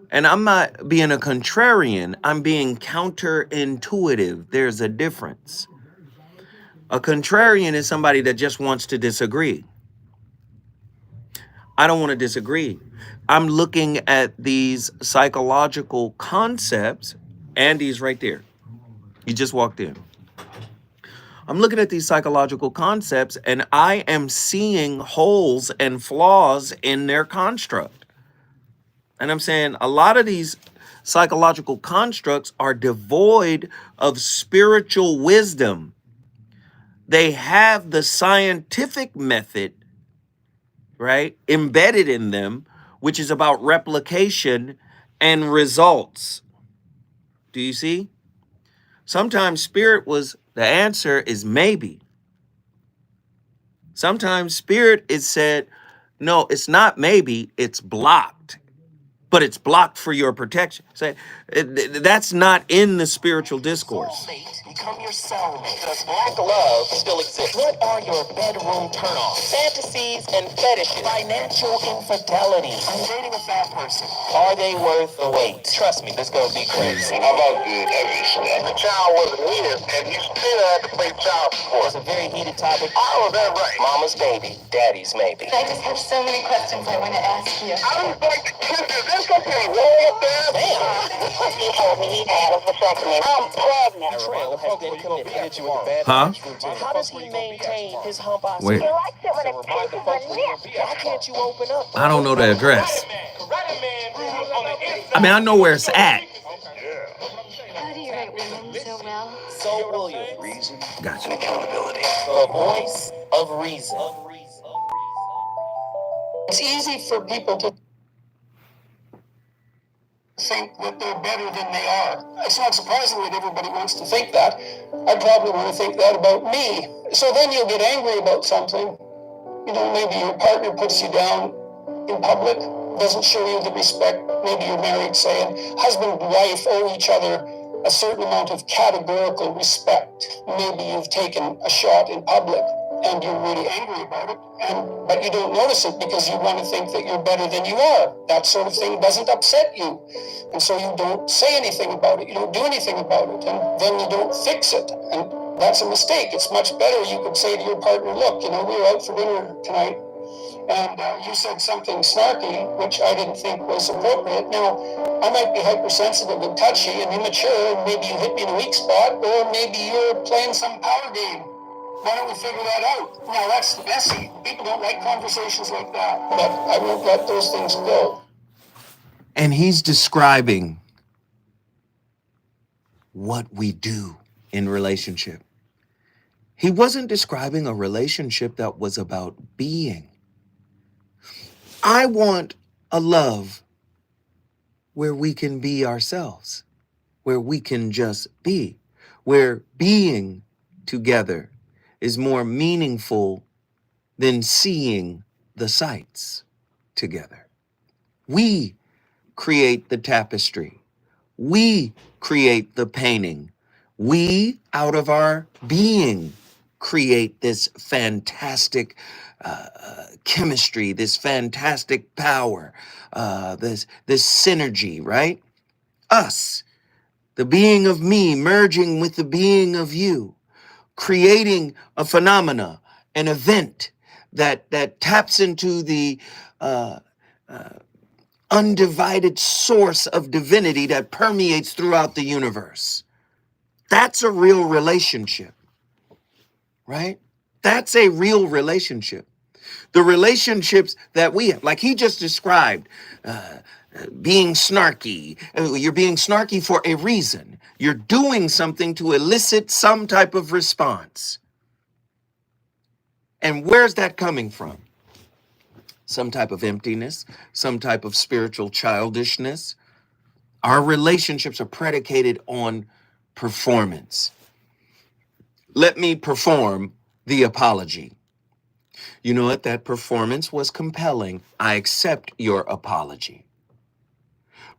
And I'm not being a contrarian, I'm being counterintuitive. There's a difference. A contrarian is somebody that just wants to disagree. I don't want to disagree. I'm looking at these psychological concepts. Andy's right there. He just walked in. I'm looking at these psychological concepts and I am seeing holes and flaws in their construct. And I'm saying a lot of these psychological constructs are devoid of spiritual wisdom. They have the scientific method, right, embedded in them, which is about replication and results. Do you see? Sometimes spirit was, the answer is maybe. Sometimes spirit is said, no, it's not maybe, it's blocked. But it's blocked for your protection. Say, that's not in the spiritual discourse. Become your cellmate. Does black love still exist? What are your bedroom turnoffs? Fantasies and fetishes. Financial infidelity. I'm dating a fat person. Are they worth the wait? Trust me, this gonna be crazy. How about this? The child wasn't his, and you still had to pay child support. It's a very heated topic. Oh, is that right? Mama's baby, daddy's maybe. I just have so many questions I want to ask you. I was like, is this going to be way up there? Damn. He told me he had a vasectomy. I'm pregnant. Trail has been committed. Huh? How does he maintain his hump Wait. He likes it when it pinches my nip. Why can't you open up? I don't know the address. I mean, I know where it's at. How do you write women so well? So Williams. Reason Gotcha. and accountability. The voice of reason. It's easy for people to think that they're better than they are. It's not surprising that everybody wants to think that. I probably want to think that about me. So then you'll get angry about something. Maybe your partner puts you down in public. doesn't show you the respect. Maybe you're married, saying husband and wife owe each other a certain amount of categorical respect. Maybe you've taken a shot in public and you're really angry about it, but you don't notice it because you want to think that you're better than you are. That sort of thing doesn't upset you. And so you don't say anything about it. You don't do anything about it. And then you don't fix it. And that's a mistake. It's much better. You could say to your partner, look, we were out for dinner tonight, and you said something snarky, which I didn't think was appropriate. Now, I might be hypersensitive and touchy and immature, and maybe you hit me in a weak spot, or maybe you're playing some power game. Why don't we figure that out? Now, that's messy. People don't like conversations like that, but I won't let those things go. And he's describing what we do in relationship. He wasn't describing a relationship that was about being. I want a love where we can be ourselves, where we can just be, where being together is more meaningful than seeing the sights together. We create the tapestry. We create the painting. We, out of our being, create this fantastic chemistry, this fantastic power, this synergy, right? Us, the being of me merging with the being of you, creating a phenomena, an event that taps into the undivided source of divinity that permeates throughout the universe. That's a real relationship, right? That's a real relationship. The relationships that we have, like he just described, being snarky. You're being snarky for a reason. You're doing something to elicit some type of response. And where's that coming from? Some type of emptiness, some type of spiritual childishness. Our relationships are predicated on performance. Let me perform the apology. You know what? That performance was compelling. I accept your apology.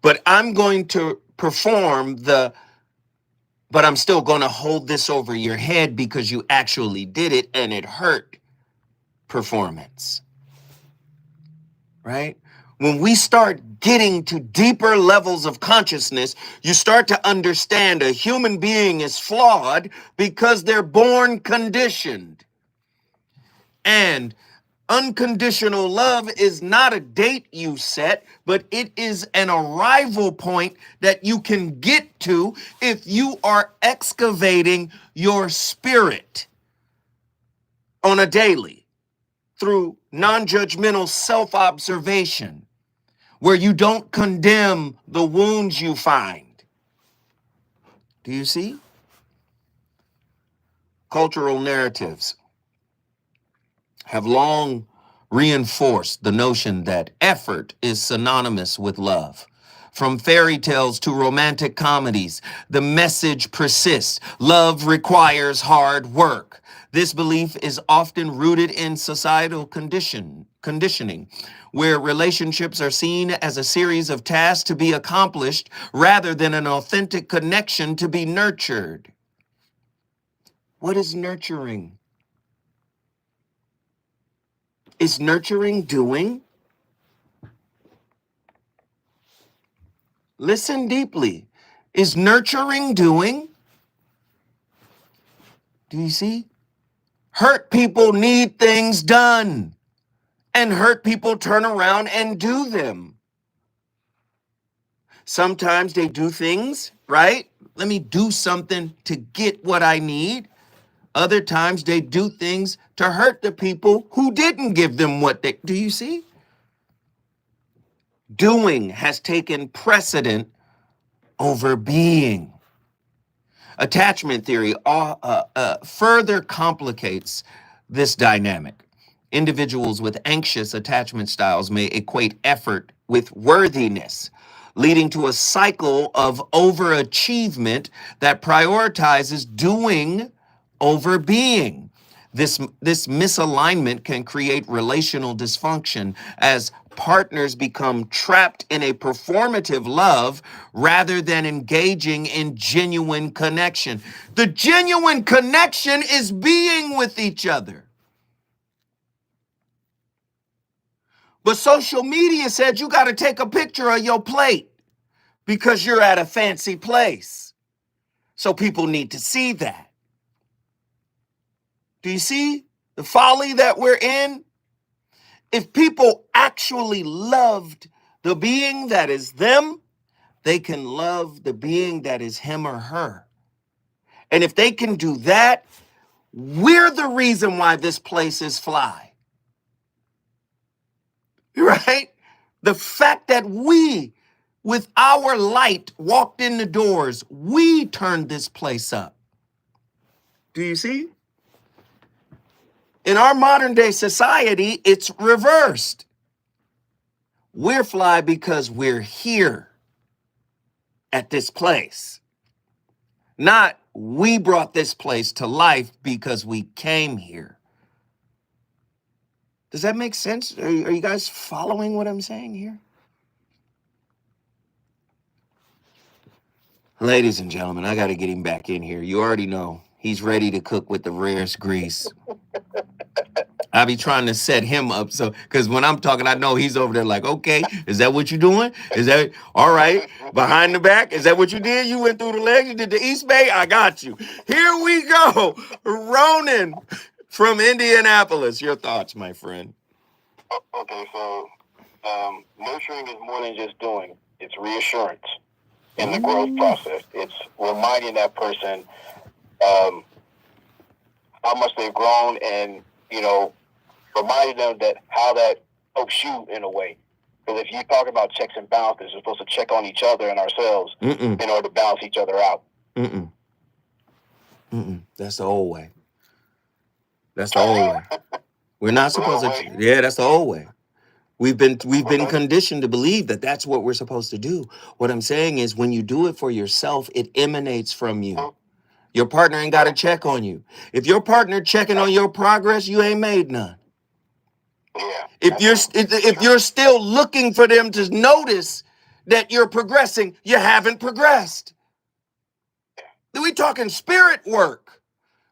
But I'm going to perform but I'm still going to hold this over your head because you actually did it and it hurt performance. Right? When we start getting to deeper levels of consciousness, you start to understand a human being is flawed because they're born conditioned. And unconditional love is not a date you set, but it is an arrival point that you can get to if you are excavating your spirit on a daily through non-judgmental self-observation, where you don't condemn the wounds you find. Do you see? Cultural narratives have long reinforced the notion that effort is synonymous with love. From fairy tales to romantic comedies, the message persists. Love requires hard work. This belief is often rooted in societal conditioning, where relationships are seen as a series of tasks to be accomplished rather than an authentic connection to be nurtured. What is nurturing? Is nurturing doing? Listen deeply. Is nurturing doing? Do you see? Hurt people need things done, and hurt people turn around and do them. Sometimes they do things, right? Let me do something to get what I need. Other times they do things to hurt the people who didn't give them what they... Do you see? Doing has taken precedent over being. Attachment theory further complicates this dynamic. Individuals with anxious attachment styles may equate effort with worthiness, leading to a cycle of overachievement that prioritizes doing over being. This misalignment can create relational dysfunction as partners become trapped in a performative love rather than engaging in genuine connection. The genuine connection is being with each other. But social media said you got to take a picture of your plate because you're at a fancy place. So people need to see that. Do you see the folly that we're in? If people actually loved the being that is them, they can love the being that is him or her. And if they can do that, we're the reason why this place is fly. Right? The fact that we, with our light, walked in the doors, we turned this place up. Do you see? In our modern day society, it's reversed. We're fly because we're here at this place. Not we brought this place to life because we came here. Does that make sense? Are you guys following what I'm saying here? Ladies and gentlemen, I got to get him back in here. You already know he's ready to cook with the rarest grease. I be trying to set him up so, because when I'm talking, I know he's over there like, okay, is that what you're doing? Is that all right? Behind the back, is that what you did? You went through the legs, you did the East Bay. I got you. Here we go, Ronan from Indianapolis. Your thoughts, my friend? Okay, so nurturing is more than just doing. It's reassurance in the growth process. It's reminding that person how much they've grown, and reminding them that how that helps you in a way. Because if you talk about checks and balances, we're supposed to check on each other and ourselves in order to balance each other out. That's the old way. That's the old way. We're not supposed to. Yeah, that's the old way. We've been conditioned to believe that that's what we're supposed to do. What I'm saying is, when you do it for yourself, it emanates from you. Your partner ain't got to check on you. If your partner checking on your progress, you ain't made none. If you're still looking for them to notice that you're progressing, you haven't progressed. We're talking spirit work.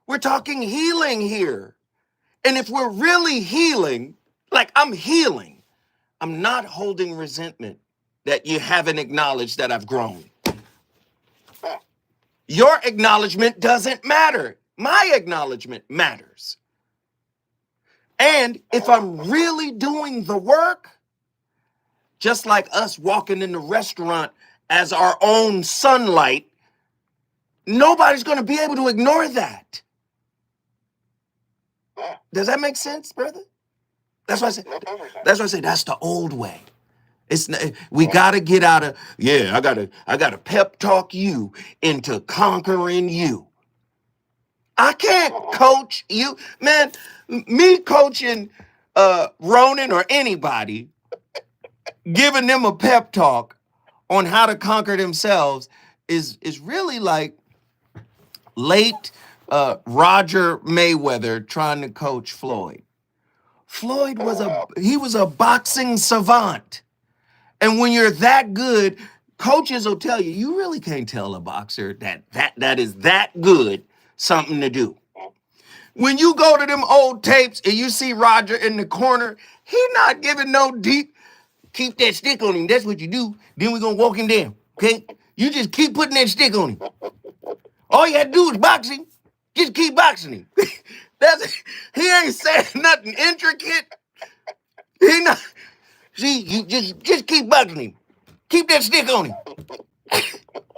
We're talking healing here. And if we're really healing, like I'm healing, I'm not holding resentment that you haven't acknowledged that I've grown. Your acknowledgement doesn't matter. My acknowledgement matters. And if I'm really doing the work, just like us walking in the restaurant as our own sunlight, nobody's going to be able to ignore that. Does that make sense, brother? That's why I say that's the old way. We got to get out of, I got to pep talk you into conquering you. I can't coach you, man. Me coaching Ronan or anybody, giving them a pep talk on how to conquer themselves is really like late Roger Mayweather trying to coach Floyd. Floyd was a boxing savant. And when you're that good, coaches will tell you, you really can't tell a boxer that is that good something to do. When you go to them old tapes and you see Roger in the corner, he not giving no deep, keep that stick on him. That's what you do. Then we're going to walk him down, okay? You just keep putting that stick on him. All you have to do is boxing. Just keep boxing him. He ain't saying nothing intricate. He not. See, you just keep bugging him. Keep that stick on him.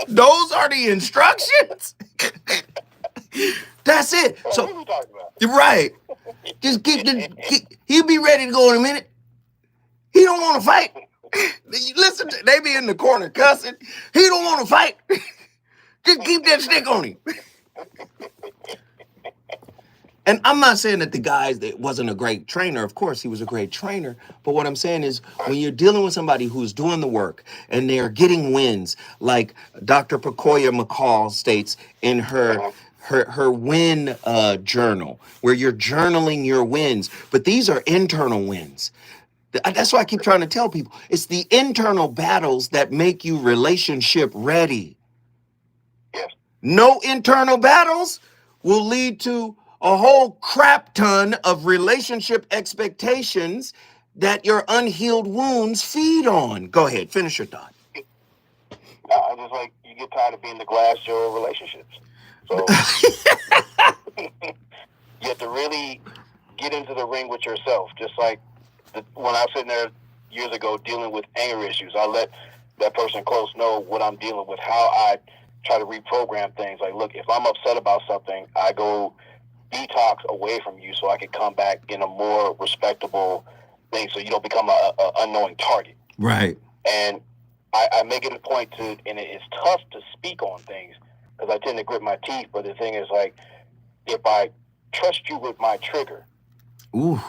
Those are the instructions. That's it. So, right. Just he'll be ready to go in a minute. He don't want to fight. Listen, they be in the corner cussing. He don't want to fight. Just keep that stick on him. And I'm not saying that the guy that wasn't a great trainer. Of course, he was a great trainer. But what I'm saying is, when you're dealing with somebody who's doing the work and they're getting wins, like Dr. Pacoya McCall states in her win journal, where you're journaling your wins. But these are internal wins. That's why I keep trying to tell people. It's the internal battles that make you relationship ready. Yes. No internal battles will lead to a whole crap ton of relationship expectations that your unhealed wounds feed on. Go ahead, finish your thought. I just like you get tired of being the glass jar of relationships. So you have to really get into the ring with yourself. Just like when I was sitting there years ago dealing with anger issues, I let that person close know what I'm dealing with, how I try to reprogram things. Like, look, if I'm upset about something, I go detox away from you so I can come back in a more respectable thing so you don't become a unknowing target. Right. And I make it a point to, and it's tough to speak on things because I tend to grit my teeth. But the thing is, like, if I trust you with my trigger, ooh,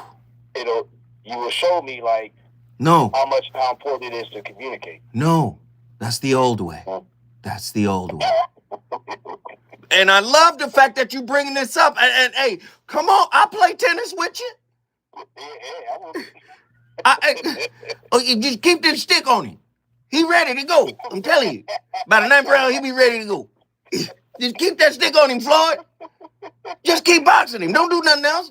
you will show me like no, how important it is to communicate. No, that's the old way. That's the old way. And I love the fact that you bringing this up. And hey, come on, I'll play tennis with you. You just keep this stick on him. He ready to go. I'm telling you. By the ninth round, he be ready to go. Just keep that stick on him, Floyd. Just keep boxing him. Don't do nothing else.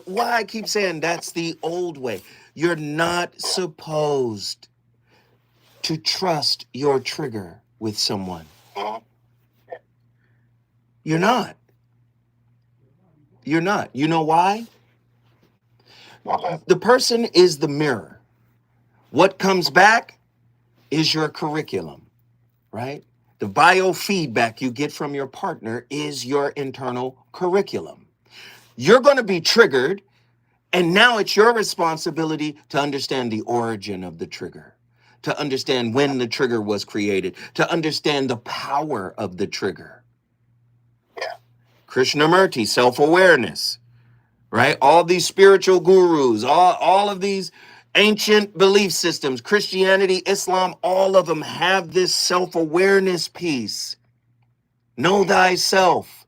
Why I keep saying that's the old way. You're not supposed to trust your trigger with someone. You're not. You're not. You know why? The person is the mirror. What comes back is your curriculum, right? The biofeedback you get from your partner is your internal curriculum. You're going to be triggered, and now it's your responsibility to understand the origin of the trigger, to understand when the trigger was created, to understand the power of the trigger. Yeah. Krishnamurti, self-awareness, right? All these spiritual gurus, all of these ancient belief systems, Christianity, Islam, all of them have this self-awareness piece. Know thyself,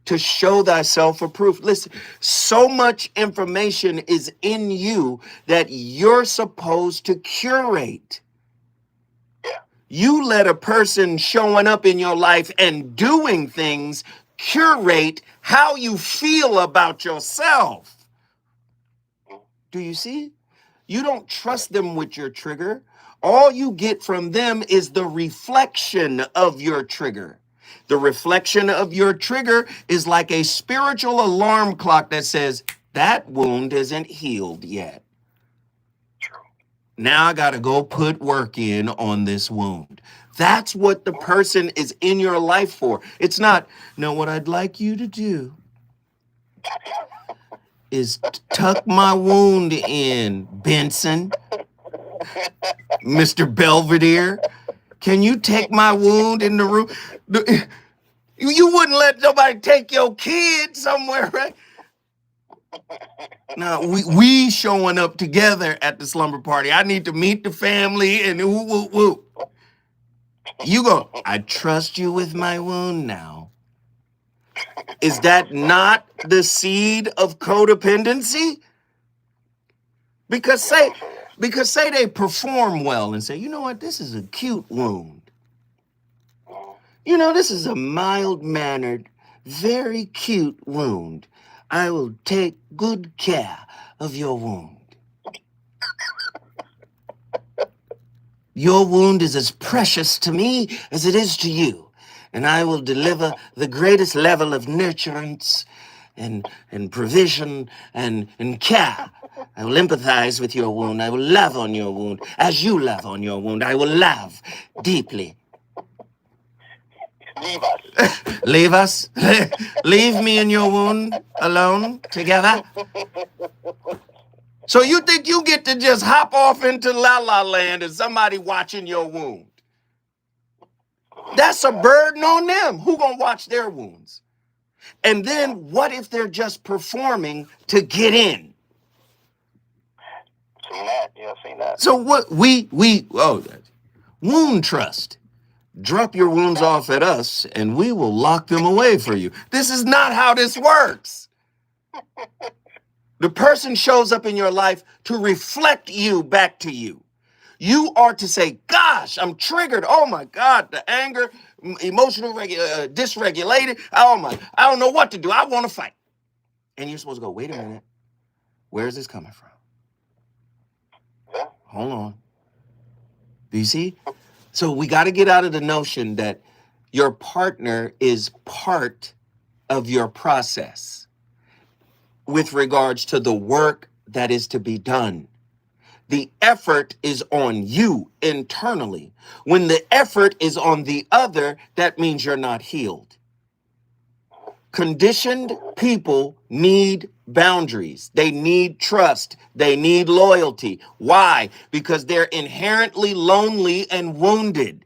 to show thyself approved. Listen, so much information is in you that you're supposed to curate. Yeah. You let a person showing up in your life and doing things curate how you feel about yourself. Do you see? You don't trust them with your trigger. All you get from them is the reflection of your trigger. The reflection of your trigger is like a spiritual alarm clock that says, that wound isn't healed yet. True. Now I got to go put work in on this wound. That's what the person is in your life for. It's not, no, what I'd like you to do is tuck my wound in, Benson. Mr. Belvedere, can you take my wound in the room? You wouldn't let nobody take your kid somewhere, right? Now, we showing up together at the slumber party. I need to meet the family and woo. You go, I trust you with my wound now. Is that not the seed of codependency? Because say they perform well and say, you know what, this is a cute wound. You know, this is a mild-mannered, very cute wound. I will take good care of your wound. Your wound is as precious to me as it is to you. And I will deliver the greatest level of nurturance and provision and care. I will empathize with your wound. I will love on your wound. As you love on your wound, I will love deeply. Leave us. Leave us? Leave me and your wound alone together? So you think you get to just hop off into La La Land and somebody watching your wound? That's a burden on them. Who gonna watch their wounds? And then what if they're just performing to get in? Seen that? Yeah, seen that. So what wound trust. Drop your wounds off at us and we will lock them away for you. This is not how this works. The person shows up in your life to reflect you back to you. You are to say, gosh, I'm triggered. Oh my God, the anger, emotional dysregulated. Oh my, I don't know what to do. I want to fight. And you're supposed to go, wait a minute. Where is this coming from? Hold on. Do you see? So we got to get out of the notion that your partner is part of your process with regards to the work that is to be done. The effort is on you internally. When the effort is on the other, that means you're not healed. Conditioned people need boundaries. They need trust. They need loyalty. Why? Because they're inherently lonely and wounded.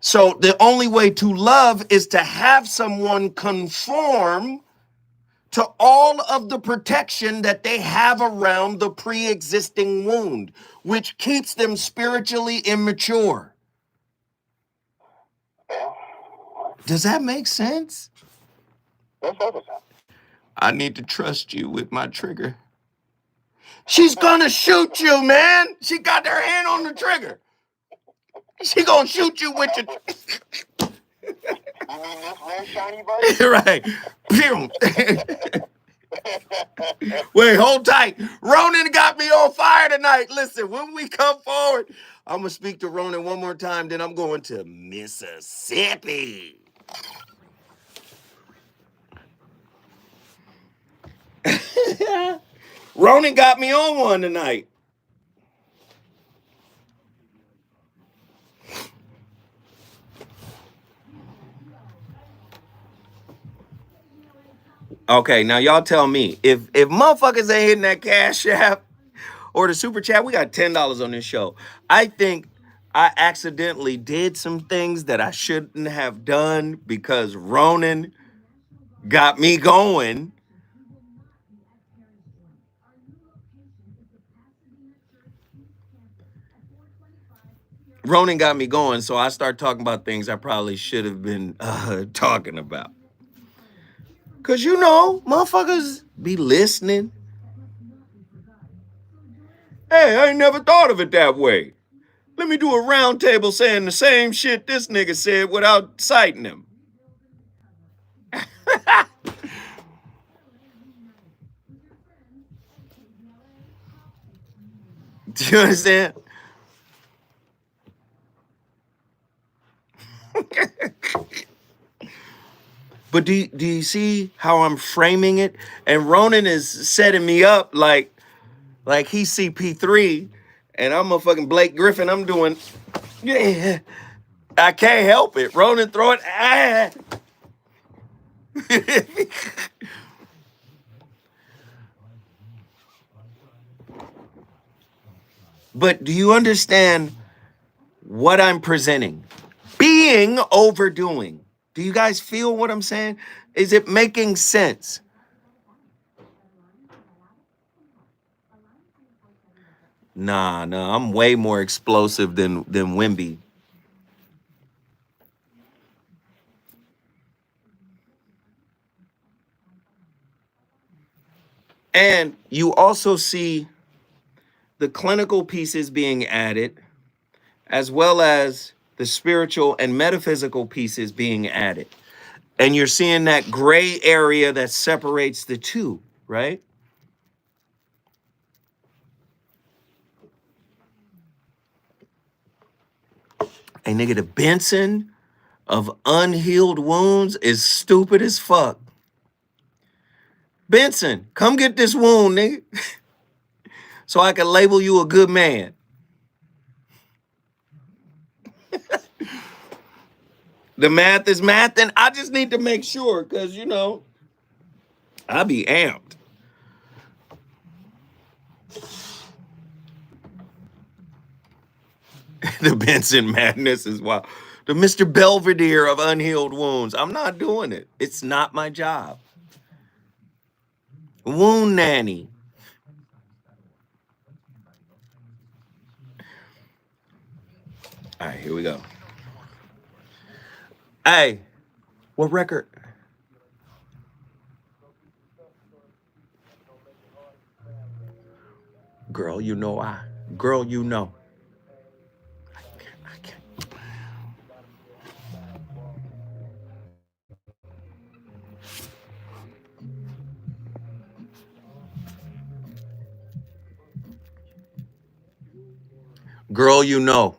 So the only way to love is to have someone conform to all of the protection that they have around the pre-existing wound, which keeps them spiritually immature. Does that make sense? I need to trust you with my trigger. She's gonna shoot you, man. She got her hand on the trigger. She gonna shoot you with your... You mean this red shiny version? Right. Pew. Wait, hold tight. Ronan got me on fire tonight. Listen, when we come forward, I'm going to speak to Ronan one more time, then I'm going to Mississippi. Ronan got me on one tonight. Okay, now y'all tell me, if motherfuckers ain't hitting that cash app or the super chat, we got $10 on this show. I think I accidentally did some things that I shouldn't have done because Ronan got me going. Ronan got me going, so I start talking about things I probably should have been talking about. Because, you know, motherfuckers be listening. Hey, I ain't never thought of it that way. Let me do a round table saying the same shit this nigga said without citing him. Do you understand? But do you see how I'm framing it? And Ronan is setting me up like he's CP3 and I'm a fucking Blake Griffin. I'm doing, yeah, I can't help it. Ronan throw it. Ah. But do you understand what I'm presenting? Being overdoing. Do you guys feel what I'm saying? Is it making sense? Nah, I'm way more explosive than Wimby. And you also see the clinical pieces being added, as well as the spiritual and metaphysical pieces being added. And you're seeing that gray area that separates the two, right? Hey, nigga, the Benson of unhealed wounds is stupid as fuck. Benson, come get this wound, nigga, so I can label you a good man. The math is math, and I just need to make sure, because, you know, I be amped. The Benson madness is wild. The Mr. Belvedere of unhealed wounds. I'm not doing it. It's not my job. Wound nanny. All right, here we go. Hey, what record? Girl, you know I. Girl, you know. I can't. Girl, you know.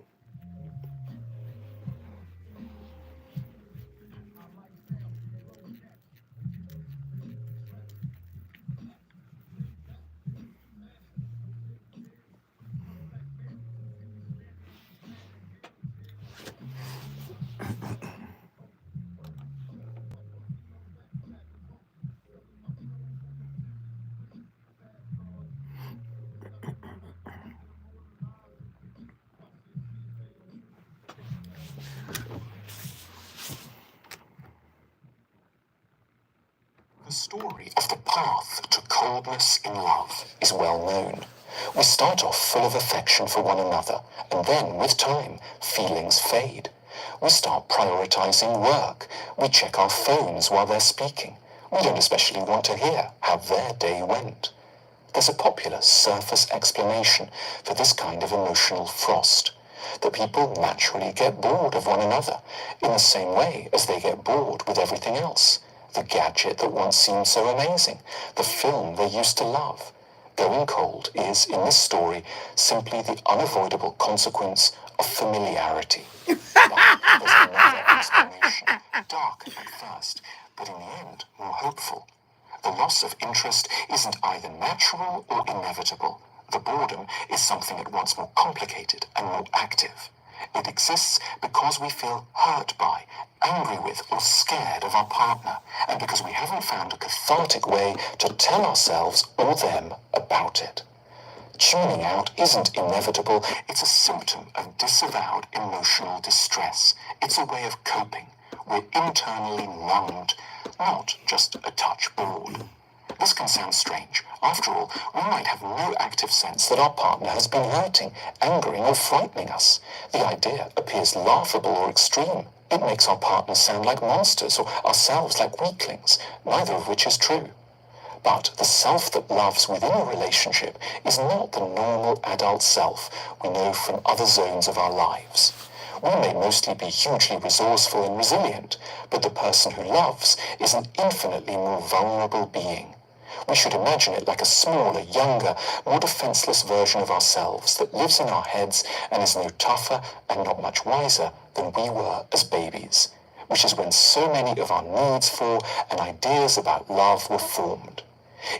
The story of the path to coldness in love is well known. We start off full of affection for one another, and then, with time, feelings fade. We start prioritizing work. We check our phones while they're speaking. We don't especially want to hear how their day went. There's a popular surface explanation for this kind of emotional frost, that people naturally get bored of one another in the same way as they get bored with everything else. The gadget that once seemed so amazing, the film they used to love. Going cold is, in this story, simply the unavoidable consequence of familiarity. But there's another explanation, dark at first, but in the end more hopeful. The loss of interest isn't either natural or inevitable. The boredom is something at once more complicated and more active. It exists because we feel hurt by, angry with, or scared of our partner, and because we haven't found a cathartic way to tell ourselves or them about it. Tuning out isn't inevitable, it's a symptom of disavowed emotional distress. It's a way of coping. We're internally numbed, not just a touch bored. This can sound strange. After all, we might have no active sense that our partner has been hurting, angering, or frightening us. The idea appears laughable or extreme. It makes our partners sound like monsters or ourselves like weaklings, neither of which is true. But the self that loves within a relationship is not the normal adult self we know from other zones of our lives. We may mostly be hugely resourceful and resilient, but the person who loves is an infinitely more vulnerable being. We should imagine it like a smaller, younger, more defenseless version of ourselves that lives in our heads and is no tougher and not much wiser than we were as babies, which is when so many of our needs for and ideas about love were formed.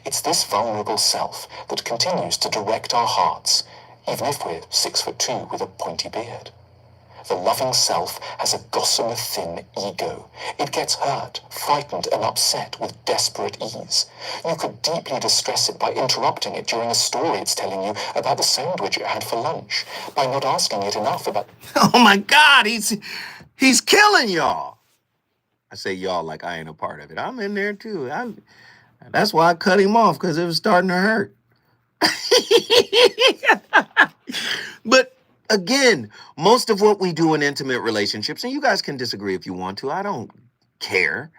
It's this vulnerable self that continues to direct our hearts, even if we're 6'2" with a pointy beard. The loving self has a gossamer thin ego. It gets hurt, frightened, and upset with desperate ease. You could deeply distress it by interrupting it during a story it's telling you about the sandwich it had for lunch, by not asking it enough about... Oh my God, he's killing y'all. I say y'all like I ain't a part of it. I'm in there too. That's why I cut him off, because it was starting to hurt. But again, most of what we do in intimate relationships, and you guys can disagree if you want to, I don't care.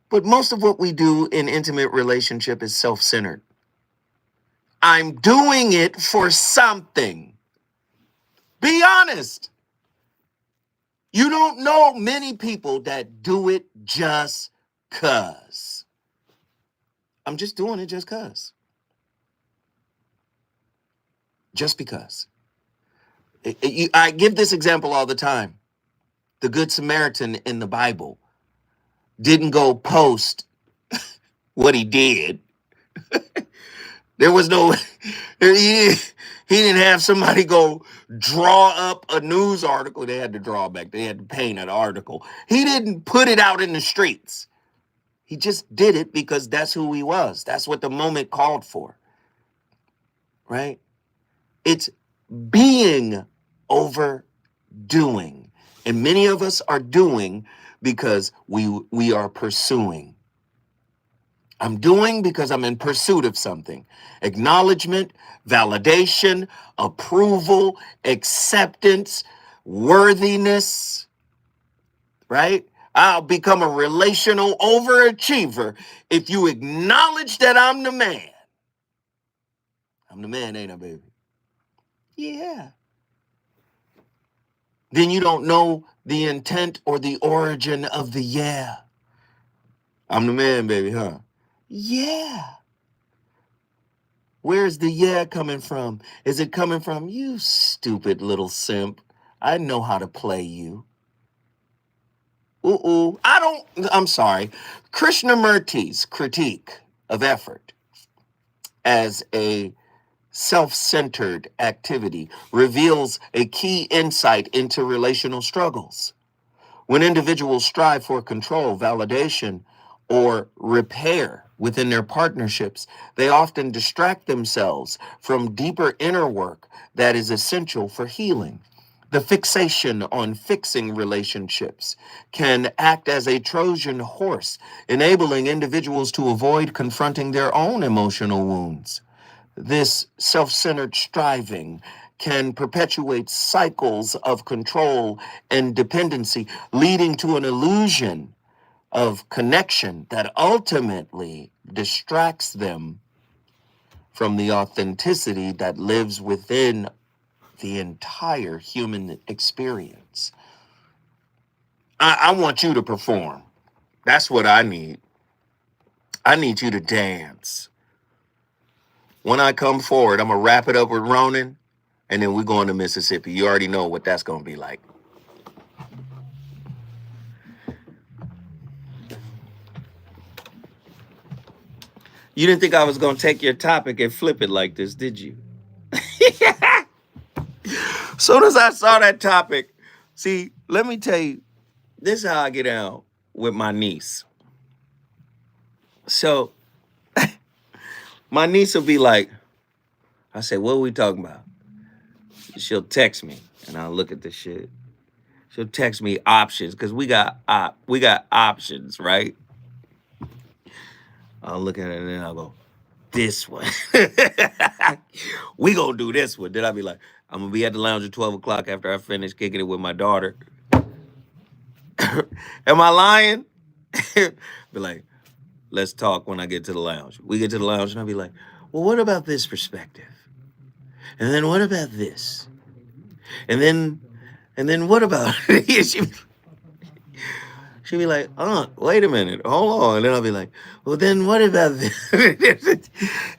But most of what we do in intimate relationship is self-centered. I'm doing it for something. Be honest. You don't know many people that do it just 'cause. I'm just doing it just 'cause. Just because. I give this example all the time. The Good Samaritan in the Bible didn't go post what he did. There was no, he didn't have somebody go draw up a news article. They had to draw back. They had to paint an article. He didn't put it out in the streets. He just did it because that's who he was. That's what the moment called for. Right? It's being over doing. And many of us are doing because we are pursuing. I'm doing because I'm in pursuit of something. Acknowledgement, validation, approval, acceptance, worthiness, right? I'll become a relational overachiever if you acknowledge that I'm the man. I'm the man, ain't I, baby? Yeah. Then you don't know the intent or the origin of the yeah. I'm the man, baby, huh? Yeah. Where's the yeah coming from? Is it coming from you, stupid little simp? I know how to play you. I'm sorry. Krishnamurti's critique of effort as a self-centered activity reveals a key insight into relational struggles. When individuals strive for control, validation, or repair within their partnerships, they often distract themselves from deeper inner work that is essential for healing. The fixation on fixing relationships can act as a Trojan horse, enabling individuals to avoid confronting their own emotional wounds. This self-centered striving can perpetuate cycles of control and dependency, leading to an illusion of connection that ultimately distracts them from the authenticity that lives within the entire human experience. I want you to perform. That's what I need. I need you to dance. When I come forward, I'm going to wrap it up with Ronan, and then we're going to Mississippi. You already know what that's going to be like. You didn't think I was going to take your topic and flip it like this, did you? Soon as I saw that topic, see, let me tell you, this is how I get out with my niece. So, my niece will be like, I say, what are we talking about? She'll text me, and I'll look at the shit. She'll text me options, because we got options, right? I'll look at it, and then I'll go, this one. We gonna do this one. Then I'll be like, I'm gonna be at the lounge at 12 o'clock after I finish kicking it with my daughter. Am I lying? Be like, let's talk when I get to the lounge. We get to the lounge and I'll be like, well, what about this perspective? And then what about this? And then what about she'll be like, wait a minute, hold on. And then I'll be like, well, then what about this?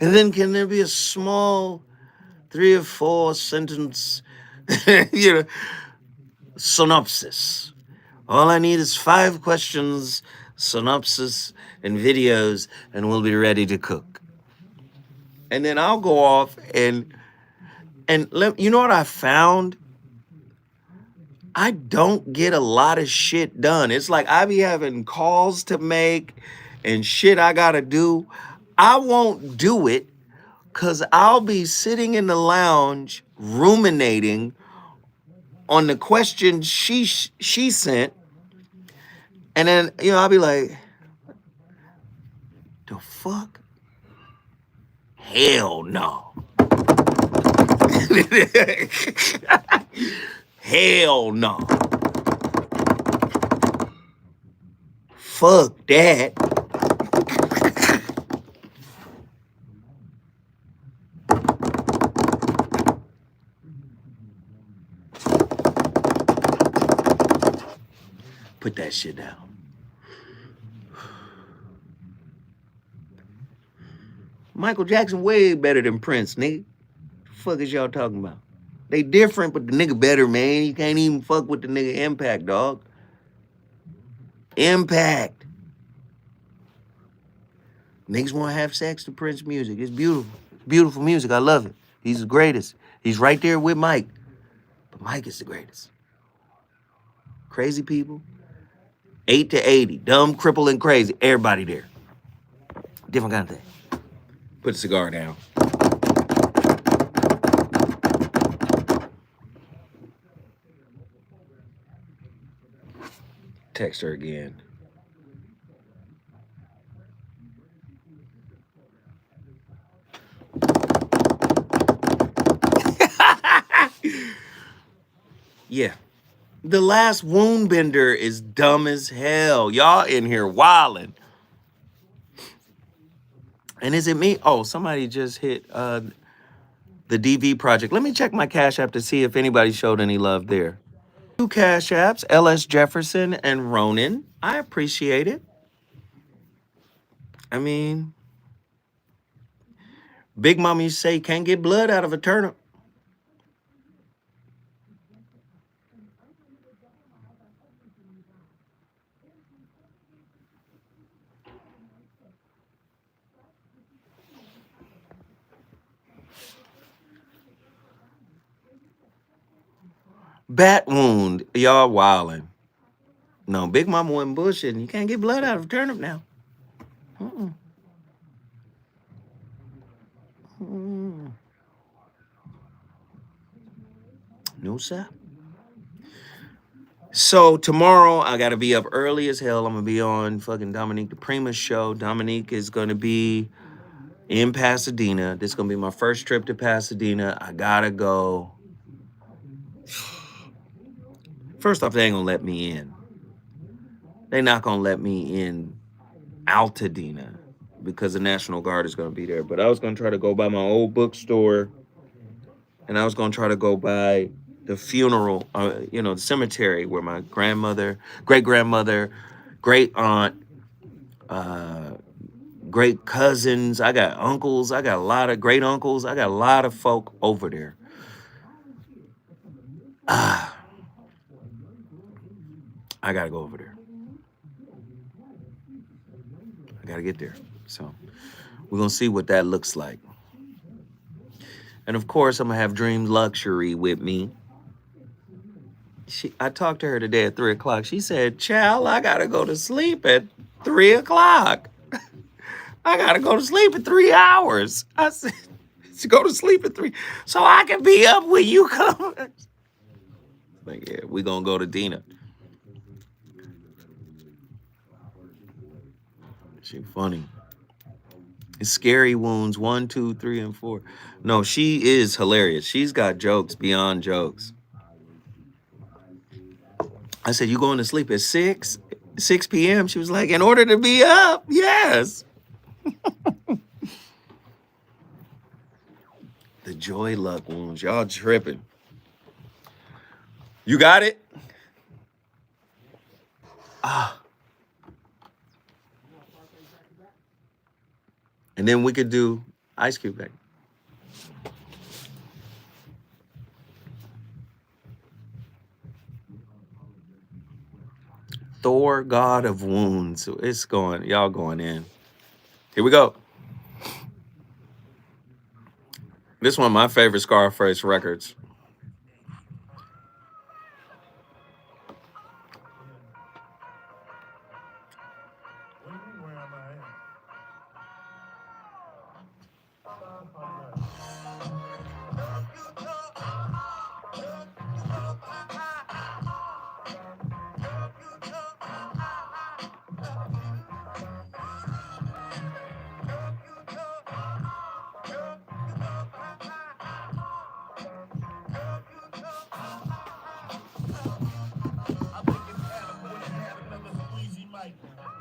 And then can there be a small 3 or 4 sentence, synopsis? All I need is 5 questions, synopsis, and videos, and we'll be ready to cook. And then I'll go off and you know what I found? I don't get a lot of shit done. It's like I be having calls to make and shit I gotta do. I won't do it because I'll be sitting in the lounge ruminating on the question she sent. And then, I'll be like, the fuck? Hell no. Hell no. Fuck that. Put that shit down. Michael Jackson way better than Prince, nigga. The fuck is y'all talking about? They different, but the nigga better, man. You can't even fuck with the nigga Impact, dog. Impact. Niggas want to have sex to Prince music. It's beautiful. Beautiful music. I love it. He's the greatest. He's right there with Mike. But Mike is the greatest. Crazy people. 8 to 80. Dumb, crippled, and crazy. Everybody there. Different kind of thing. Put the cigar down. Text her again. Yeah. The last wound bender is dumb as hell. Y'all in here wildin'. And is it me? Oh, somebody just hit The DV project. Let me check my Cash App to see if anybody showed any love there. 2 Cash Apps, LS Jefferson and Ronan. I appreciate it. I mean, Big Mama used to say can't get blood out of a turnip. Bat wound. Y'all wildin'. No, Big Mama wasn't bullshitting. You can't get blood out of a turnip now. Mm-mm. Mm-mm. No, sir. So tomorrow I gotta be up early as hell. I'm gonna be on fucking Dominique the Prima's show. Dominique is gonna be in Pasadena. This is gonna be my first trip to Pasadena. I gotta go. First off, they ain't gonna let me in. They're not gonna let me in Altadena because the National Guard is gonna be there. But I was gonna try to go by my old bookstore, and I was gonna try to go by the funeral, the cemetery where my grandmother, great grandmother, great aunt, great cousins. I got uncles. I got a lot of great uncles. I got a lot of folk over there. I gotta go over there. I gotta get there. So we're gonna see what that looks like. And of course, I'm gonna have Dream Luxury with me. I talked to her today at 3 o'clock. She said, "Child, I gotta go to sleep at 3 o'clock. I gotta go to sleep in 3 hours." I said, "Go to sleep at 3 so I can be up when you come." Like, yeah, we gonna go to Dina. She funny. It's Scary Wounds 1, 2, 3, and 4. No, she is hilarious. She's got jokes beyond jokes. I said, "You going to sleep at 6 p.m.?" She was like, "In order to be up, yes." The Joy Luck Wounds. Y'all tripping. You got it? And then we could do Ice Cube Baby. Thor, God of Wounds. It's going, y'all going in. Here we go. This is one of my favorite Scarface records.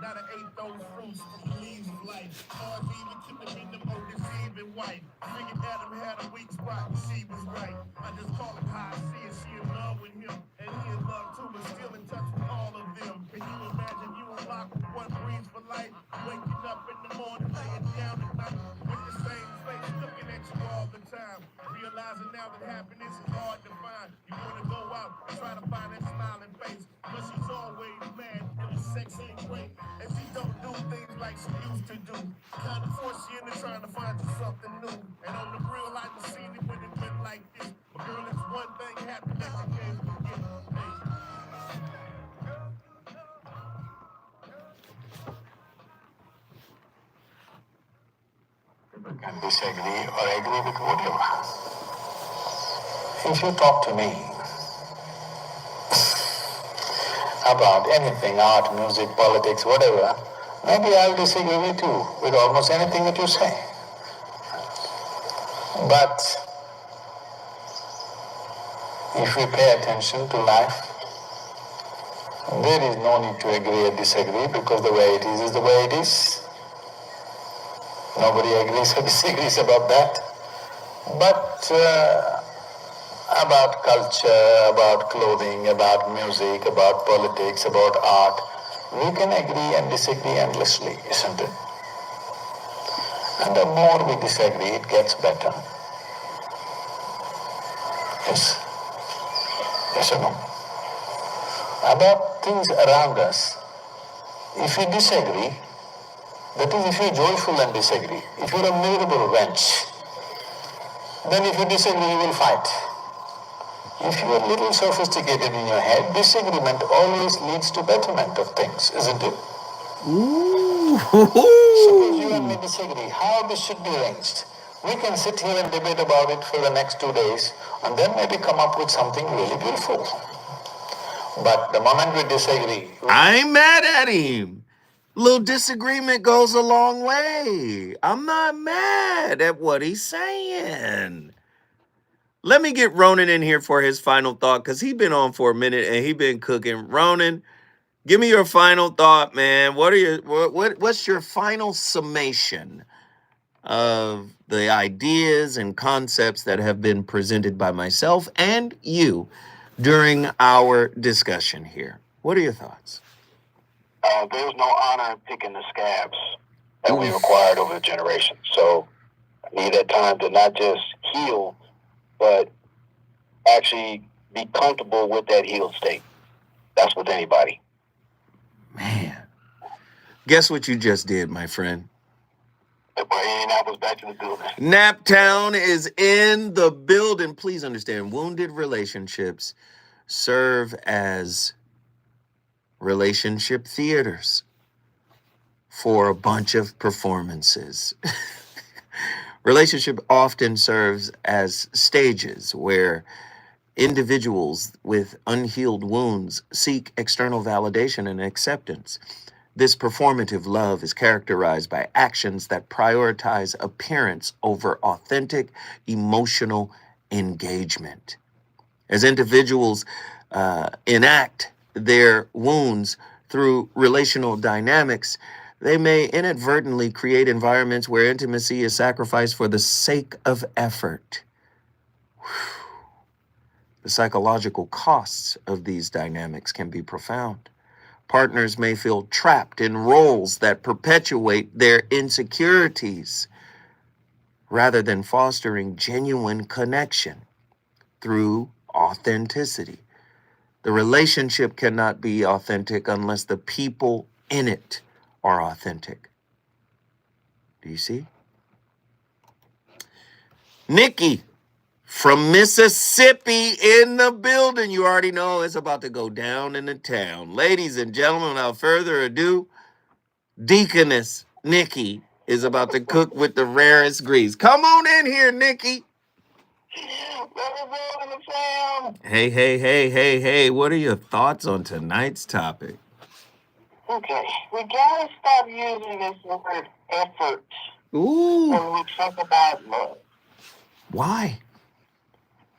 Not an ate those fruits, he leaves life. Hard to even keep him in the more deceiving wife. Figured Adam had a weak spot, and she was right. I just call it how I see it. She in love with him, and he in love too, but still in touch with all of them. Can you imagine you unlock with one breeze for life? Waking up in the morning, laying down at night with the same face, looking at you all the time. Realizing now that happiness is hard to find. You wanna go out and try to find that smiling face, but she's always mad and the sex ain't great. And she don't do things like she used to do. Kind of force you into trying to find you something new. And on the real, I just seen it when it went like this. But girl, it's one thing happened that you can't forget. Hey. People can disagree or agree with whatever. If you talk to me about anything, art, music, politics, whatever, maybe I'll disagree with you with almost anything that you say. But if we pay attention to life, there is no need to agree or disagree because the way it is the way it is. Nobody agrees or disagrees about that. But about culture, about clothing, about music, about politics, about art, we can agree and disagree endlessly, isn't it? And the more we disagree, it gets better. Yes? Yes or no? About things around us, if we disagree, that is, if you're joyful and disagree, if you're a miserable wretch, then if you disagree, you will fight. If you are a little sophisticated in your head, disagreement always leads to betterment of things, isn't it? Suppose you and me disagree how this should be arranged. We can sit here and debate about it for the next 2 days and then maybe come up with something really beautiful. But the moment we disagree, I ain't mad at him. Little disagreement goes a long way. I'm not mad at what he's saying. Let me get Ronan in here for his final thought, because he's been on for a minute and he's been cooking. Ronan, give me your final thought, man. What's your final summation of the ideas and concepts that have been presented by myself and you during our discussion here? What are your thoughts? There's no honor in picking the scabs that we acquired over the generations. So I need that time to not just heal, but actually be comfortable with that healed state. That's with anybody. Man, guess what you just did, my friend? Indianapolis back to the building. Naptown is in the building. Please understand, wounded relationships serve as relationship theaters for a bunch of performances. Relationship often serves as stages where individuals with unhealed wounds seek external validation and acceptance. This performative love is characterized by actions that prioritize appearance over authentic emotional engagement. As individuals enact their wounds through relational dynamics, they may inadvertently create environments where intimacy is sacrificed for the sake of effort. The psychological costs of these dynamics can be profound. Partners may feel trapped in roles that perpetuate their insecurities rather than fostering genuine connection through authenticity. The relationship cannot be authentic unless the people in it are authentic. Do you see? Nikki from Mississippi in the building. You already know it's about to go down in the town. Ladies and gentlemen, without further ado, Deaconess Nikki is about to cook with the rarest grease. Come on in here, Nikki. Hey. What are your thoughts on tonight's topic? Okay, we gotta stop using this word effort Ooh. when we talk about love. Why?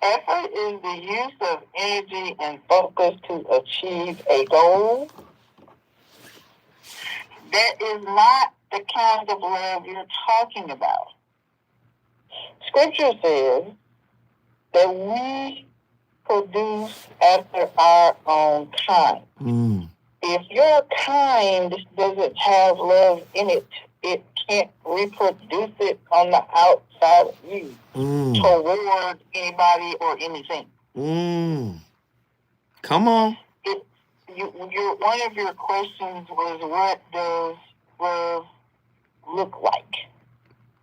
Effort is the use of energy and focus to achieve a goal. That is not the kind of love you're talking about. Scripture says that we produce after our own kind. If your kind doesn't have love in it, it can't reproduce it on the outside of you toward anybody or anything. Come on. One of your questions was, what does love look like?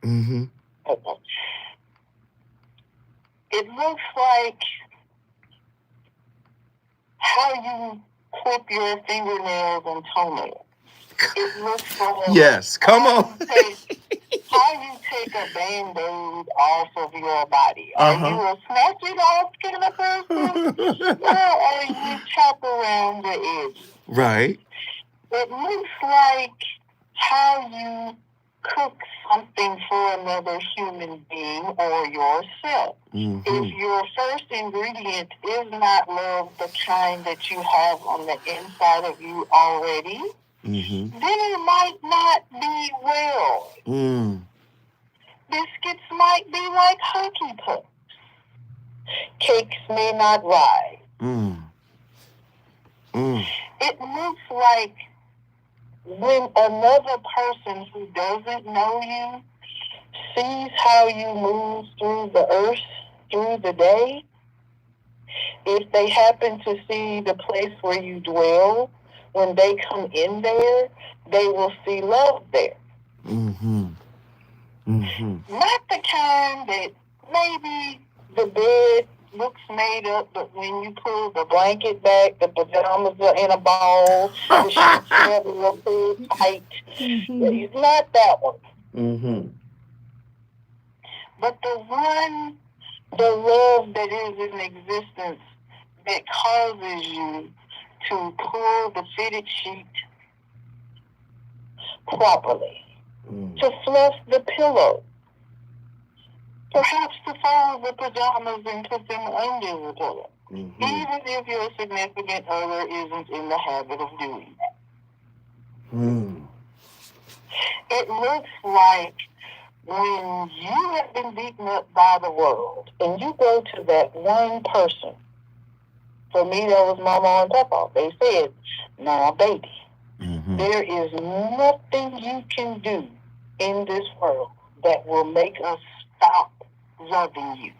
Mm-hmm. Okay. It looks like how you clip your fingernails and toenails. It looks like yes, come on. How you take a Band-Aid off of your body. Are you a snatch it off kind of person? Or are you chop around the edges? Right. It looks like how you cook something for another human being or yourself. If your first ingredient is not love, the kind that you have on the inside of you already, then it might not be well. Biscuits might might be like hockey pucks. Cakes may not rise. It looks like when another person who doesn't know you sees how you move through the earth, through the day, if they happen to see the place where you dwell, when they come in there, they will see love there. Not the kind that maybe the bed looks made up, but when you pull the blanket back, the pajamas are in a ball, the sheets are real pulled tight. It's not that one. But the love that is in existence that causes you to pull the fitted sheet properly, to fluff the pillow, perhaps to fold the pajamas and put them under the pillow, even if your significant other isn't in the habit of doing that. It looks like when you have been beaten up by the world and you go to that one person. For me, that was Mama and Papa. They said, "Now, baby, there is nothing you can do in this world that will make us stop loving you."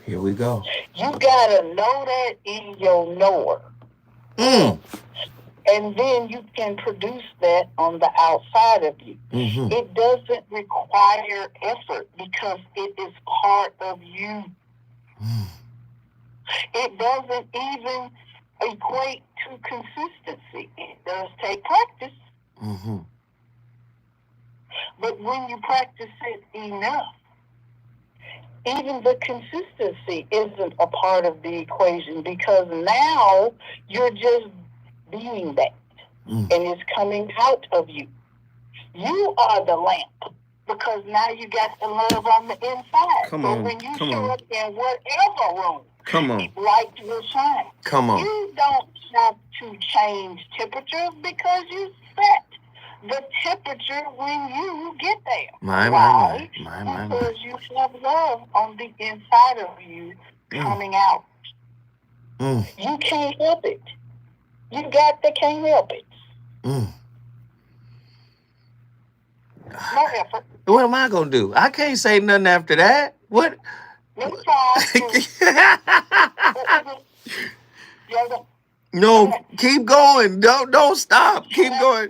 Here we go. You gotta know that in your knower. And then you can produce that on the outside of you. It doesn't require effort because it is part of you. It doesn't even equate to consistency. It does take practice. But when you practice it enough, even the consistency isn't a part of the equation because now you're just being that. And it's coming out of you. You are the lamp because now you got the love on the inside. So when you show up in whatever room, light will shine. You don't have to change temperatures because you set the temperature when you get there. Why? Because you have love on the inside of you coming out. You can't help it. You got to can't help it. No effort. What am I gonna do? I can't say nothing after that. What? No try. No, keep going. Don't stop. Keep going.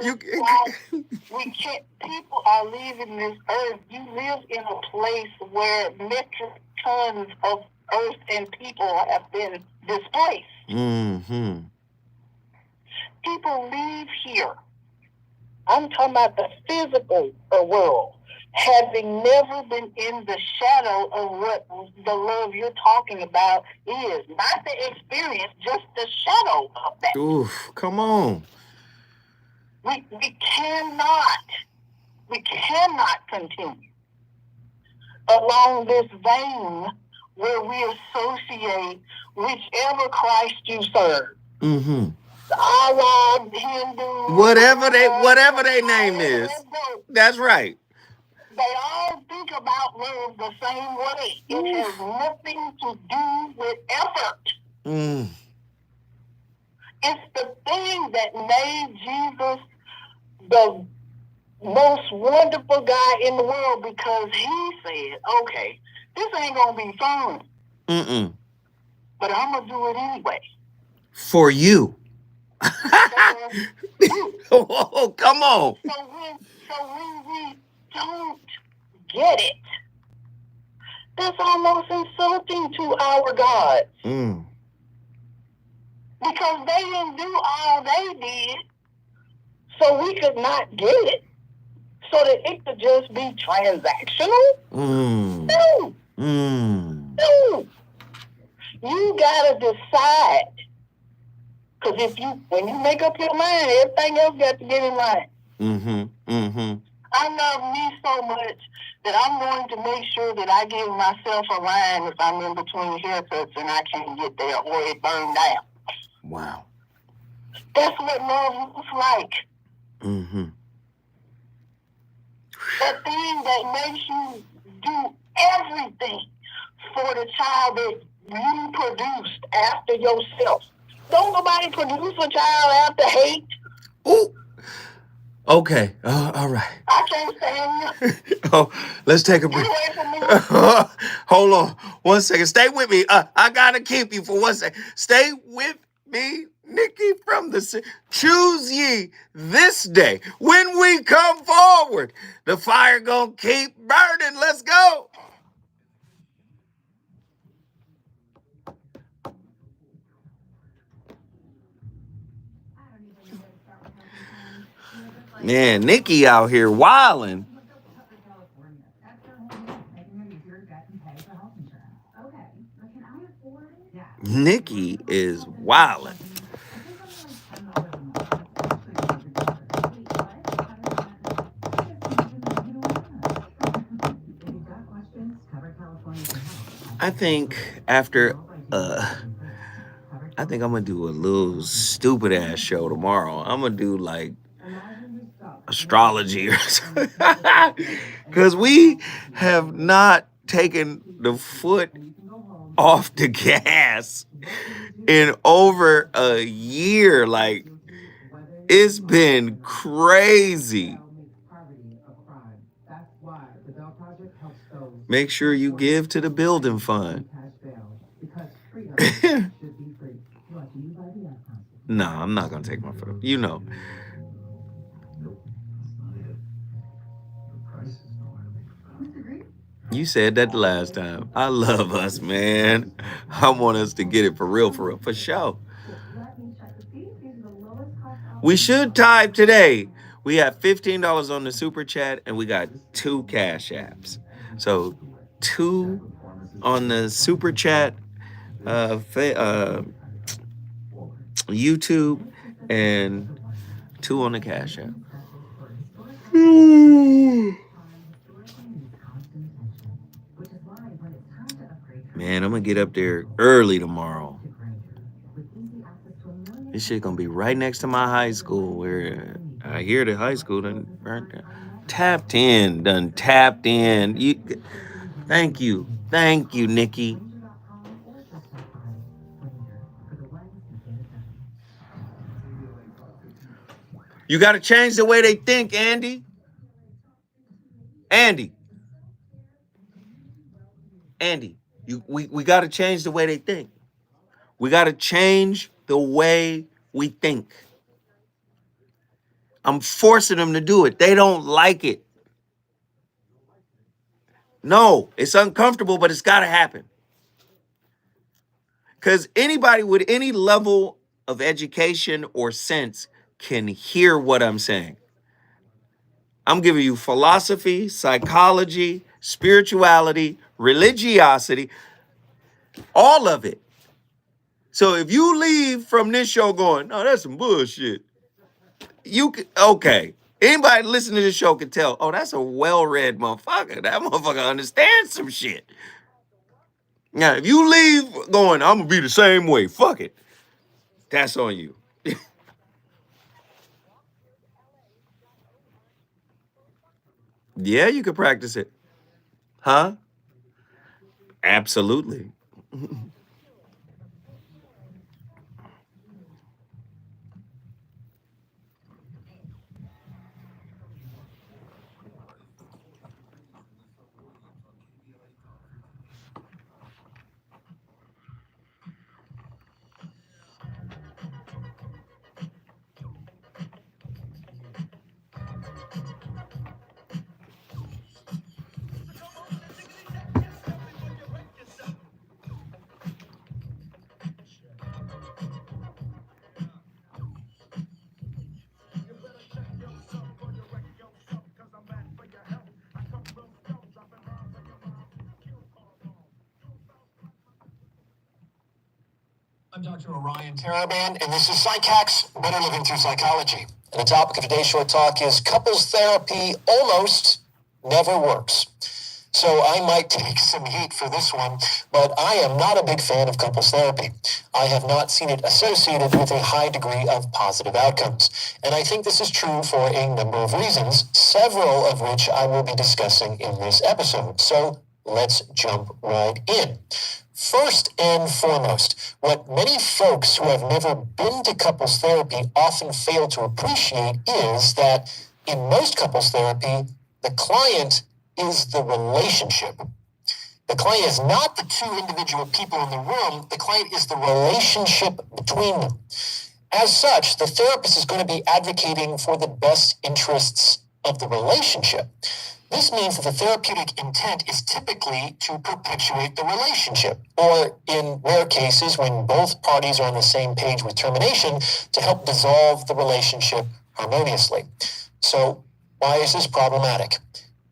We can't. People are leaving this earth. You live in a place where metric tons of earth and people have been displaced. People leave here. I'm talking about the physical world, having never been in the shadow of what the love you're talking about is. Not the experience, just the shadow of that. Oof, come on. We cannot continue along this vein where we associate whichever Christ you serve. Allah, Hindu, whatever they name is. That's right. They all think about love the same way. It has nothing to do with effort. It's the thing that made Jesus the most wonderful guy in the world because he said, "Okay, this ain't gonna be fun, but I'm gonna do it anyway for you." Oh, come on. So when we don't get it, that's almost insulting to our gods. Because they didn't do all they did, so we could not get it. So that it could just be transactional? No. You gotta decide. Because when you make up your mind, everything else got to get in line. I love me so much that I'm going to make sure that I give myself a line if I'm in between haircuts and I can't get there or it burned down. Wow. That's what love looks like. That thing that makes you do everything for the child that you produced after yourself. Don't nobody produce a child after hate. Ooh. Okay. All right. I can't stand you. Oh, let's take a break. Get away from me. Hold on 1 second. Stay with me. I gotta keep you for 1 second. Stay with me, Nikki from the choose ye this day. When we come forward, the fire gonna keep burning. Let's go. Man, Nikki out here wilding. Nikki is wilding. I think after I think I'm gonna do a little stupid ass show tomorrow. I'm gonna do like astrology or something. Because we have not taken the foot off the gas in over a year. Like, it's been crazy. Make sure you give to the building fund. No, I'm not gonna take my foot off. You know. You said that the last time. I love us, man. I want us to get it for real, for sure. We should type today. We have $15 on the super chat and we got 2 cash apps. So 2 on the super chat, YouTube, and 2 on the cash app. Man, I'm gonna get up there early tomorrow. This shit gonna be right next to my high school, where I hear the high school done tapped in. Thank you, Nikki. You gotta change the way they think, Andy. We gotta change the way they think. We gotta change the way we think. I'm forcing them to do it. They don't like it. No, it's uncomfortable, but it's gotta happen. Because anybody with any level of education or sense can hear what I'm saying. I'm giving you philosophy, psychology, spirituality, religiosity, all of it. So if you leave from this show going, "Oh, that's some bullshit," you can, okay. Anybody listening to this show can tell, "Oh, that's a well-read motherfucker. That motherfucker understands some shit." Now, if you leave going, "I'm gonna be the same way," fuck it. That's on you. Yeah, you could practice it. Huh? Absolutely. I'm Dr. Orion Taraban, and this is Psych Hacks, Better Living Through Psychology. And the topic of today's short talk is couples therapy almost never works. So I might take some heat for this one, but I am not a big fan of couples therapy. I have not seen it associated with a high degree of positive outcomes. And I think this is true for a number of reasons, several of which I will be discussing in this episode. So let's jump right in. First and foremost, what many folks who have never been to couples therapy often fail to appreciate is that in most couples therapy, the client is the relationship. The client is not the two individual people in the room. The client is the relationship between them. As such, the therapist is going to be advocating for the best interests of the relationship. This means that the therapeutic intent is typically to perpetuate the relationship, or in rare cases, when both parties are on the same page with termination, to help dissolve the relationship harmoniously. So, why is this problematic?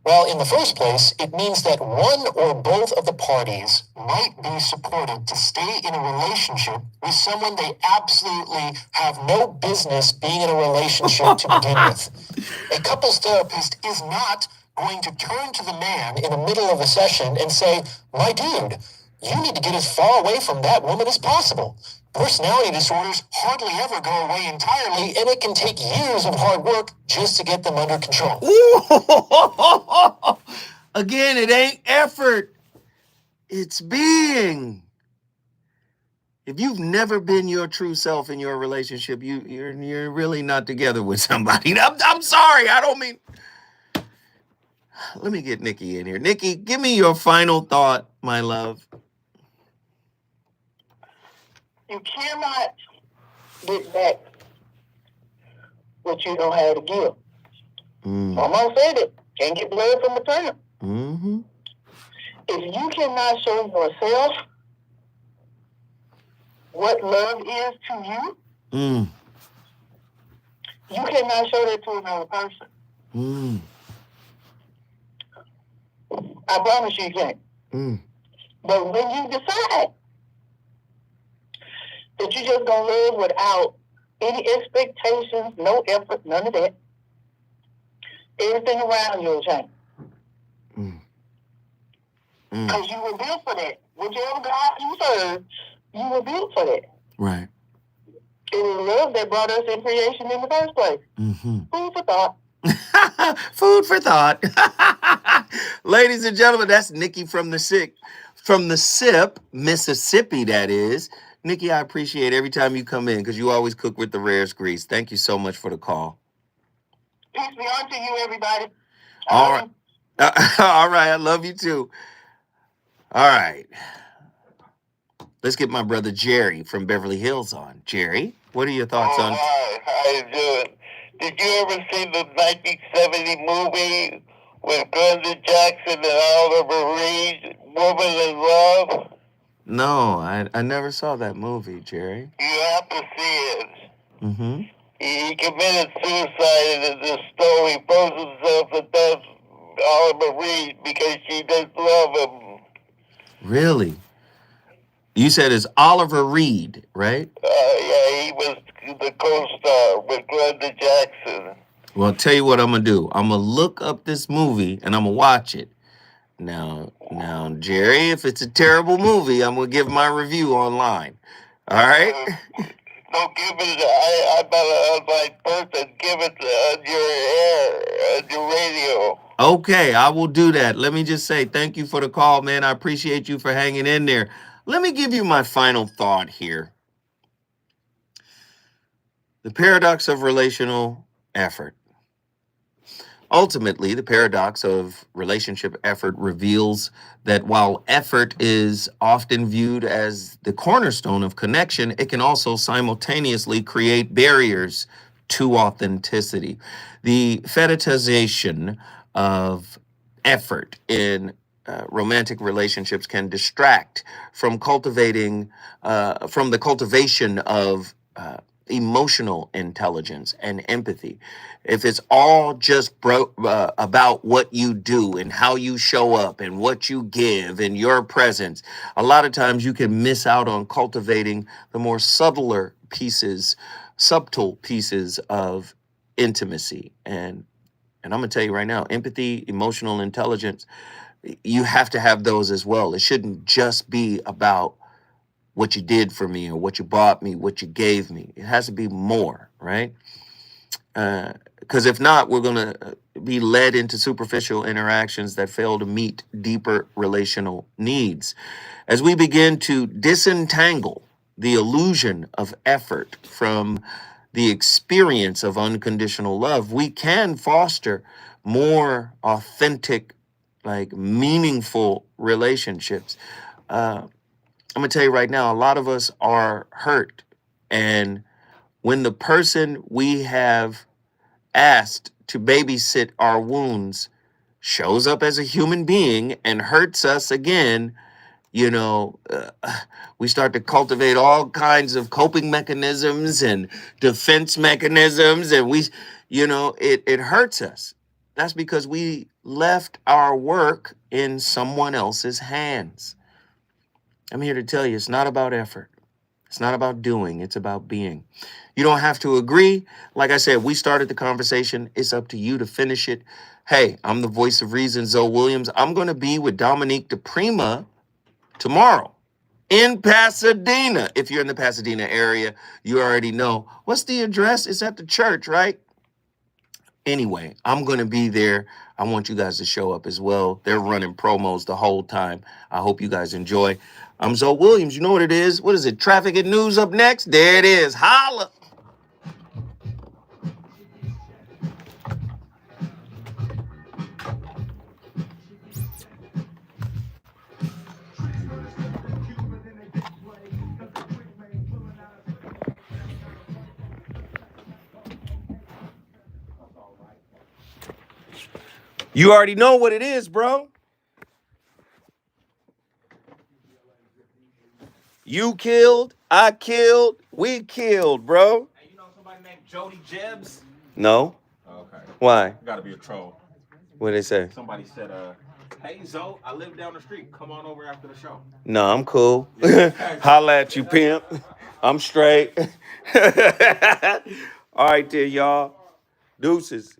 Well, in the first place, it means that one or both of the parties might be supported to stay in a relationship with someone they absolutely have no business being in a relationship to begin with. A couples therapist is not going to turn to the man in the middle of a session and say, "My dude, you need to get as far away from that woman as possible." Personality disorders hardly ever go away entirely, and it can take years of hard work just to get them under control. Ooh. Again, it ain't effort. It's being. If you've never been your true self in your relationship, you're really not together with somebody. I'm sorry. I don't mean. Let me get Nikki in here. Nikki, give me your final thought, my love. You cannot get back what you don't have to give. Mama said it. Can't get blood from a turnip. Mm-hmm. If you cannot show yourself what love is to you, you cannot show that to another person. I promise you can't. But when you decide that you're just going to live without any expectations, no effort, none of that, everything around you will change. Because you were built for that. Whichever God you serve, you were built for that. Right. It was love that brought us in creation in the first place. Food for thought. Food for thought. Ladies and gentlemen, that's Nikki from the SIP, Mississippi, that is. Nikki, I appreciate every time you come in because you always cook with the rarest grease. Thank you so much for the call. Peace be unto you, everybody. All right. All right. I love you too. All right. Let's get my brother Jerry from Beverly Hills on. Jerry, what are your thoughts on? Hi, how you doing? Did you ever see the 1970 movie with Glenda Jackson and Oliver Reed, Woman in Love? No, I never saw that movie, Jerry. You have to see it. Mm-hmm. He committed suicide in the story, throws himself to death, Oliver Reed, because she doesn't love him. Really? You said it's Oliver Reed, right? Yeah, he was the co-star with Glenda Jackson. Well, I'll tell you what I'm going to do. I'm going to look up this movie and I'm going to watch it. Now, Jerry, if it's a terrible movie, I'm going to give my review online. All right? Don't give it, I'm not an unlike person. Give it on your air, on your radio. Okay, I will do that. Let me just say thank you for the call, man. I appreciate you for hanging in there. Let me give you my final thought here. The paradox of relational effort. Ultimately, the paradox of relationship effort reveals that while effort is often viewed as the cornerstone of connection, it can also simultaneously create barriers to authenticity. The fetishization of effort in romantic relationships can distract from from the cultivation of emotional intelligence and empathy. If it's all just about what you do and how you show up and what you give and your presence, a lot of times you can miss out on cultivating the more subtle pieces of intimacy. And I'm going to tell you right now, empathy, emotional intelligence, you have to have those as well. It shouldn't just be about what you did for me or what you bought me, what you gave me. It has to be more, right? Because if not, we're going to be led into superficial interactions that fail to meet deeper relational needs. As we begin to disentangle the illusion of effort from the experience of unconditional love, we can foster more authentic, like meaningful relationships. I'm gonna tell you right now, a lot of us are hurt. And when the person we have asked to babysit our wounds shows up as a human being and hurts us again, you know, we start to cultivate all kinds of coping mechanisms and defense mechanisms, and it hurts us. That's because we left our work in someone else's hands. I'm here to tell you, it's not about effort. It's not about doing, it's about being. You don't have to agree. Like I said, we started the conversation. It's up to you to finish it. Hey, I'm the voice of reason, Zoe Williams. I'm going to be with Dominique DePrima tomorrow in Pasadena. If you're in the Pasadena area, you already know. What's the address? It's at the church, right? Anyway, I'm going to be there. I want you guys to show up as well. They're running promos the whole time. I hope you guys enjoy. I'm Zoe Williams. You know what it is? What is it? Traffic and news up next? There it is. Holla. You already know what it is, bro. You killed, I killed, we killed, bro. Hey, you know somebody named Jody Jebs? No. Okay. Why? Gotta be a troll. What did they say? Somebody said, hey, Zoe, I live down the street. Come on over after the show. No, I'm cool. Holla at you, pimp. I'm straight. All right, there, y'all. Deuces.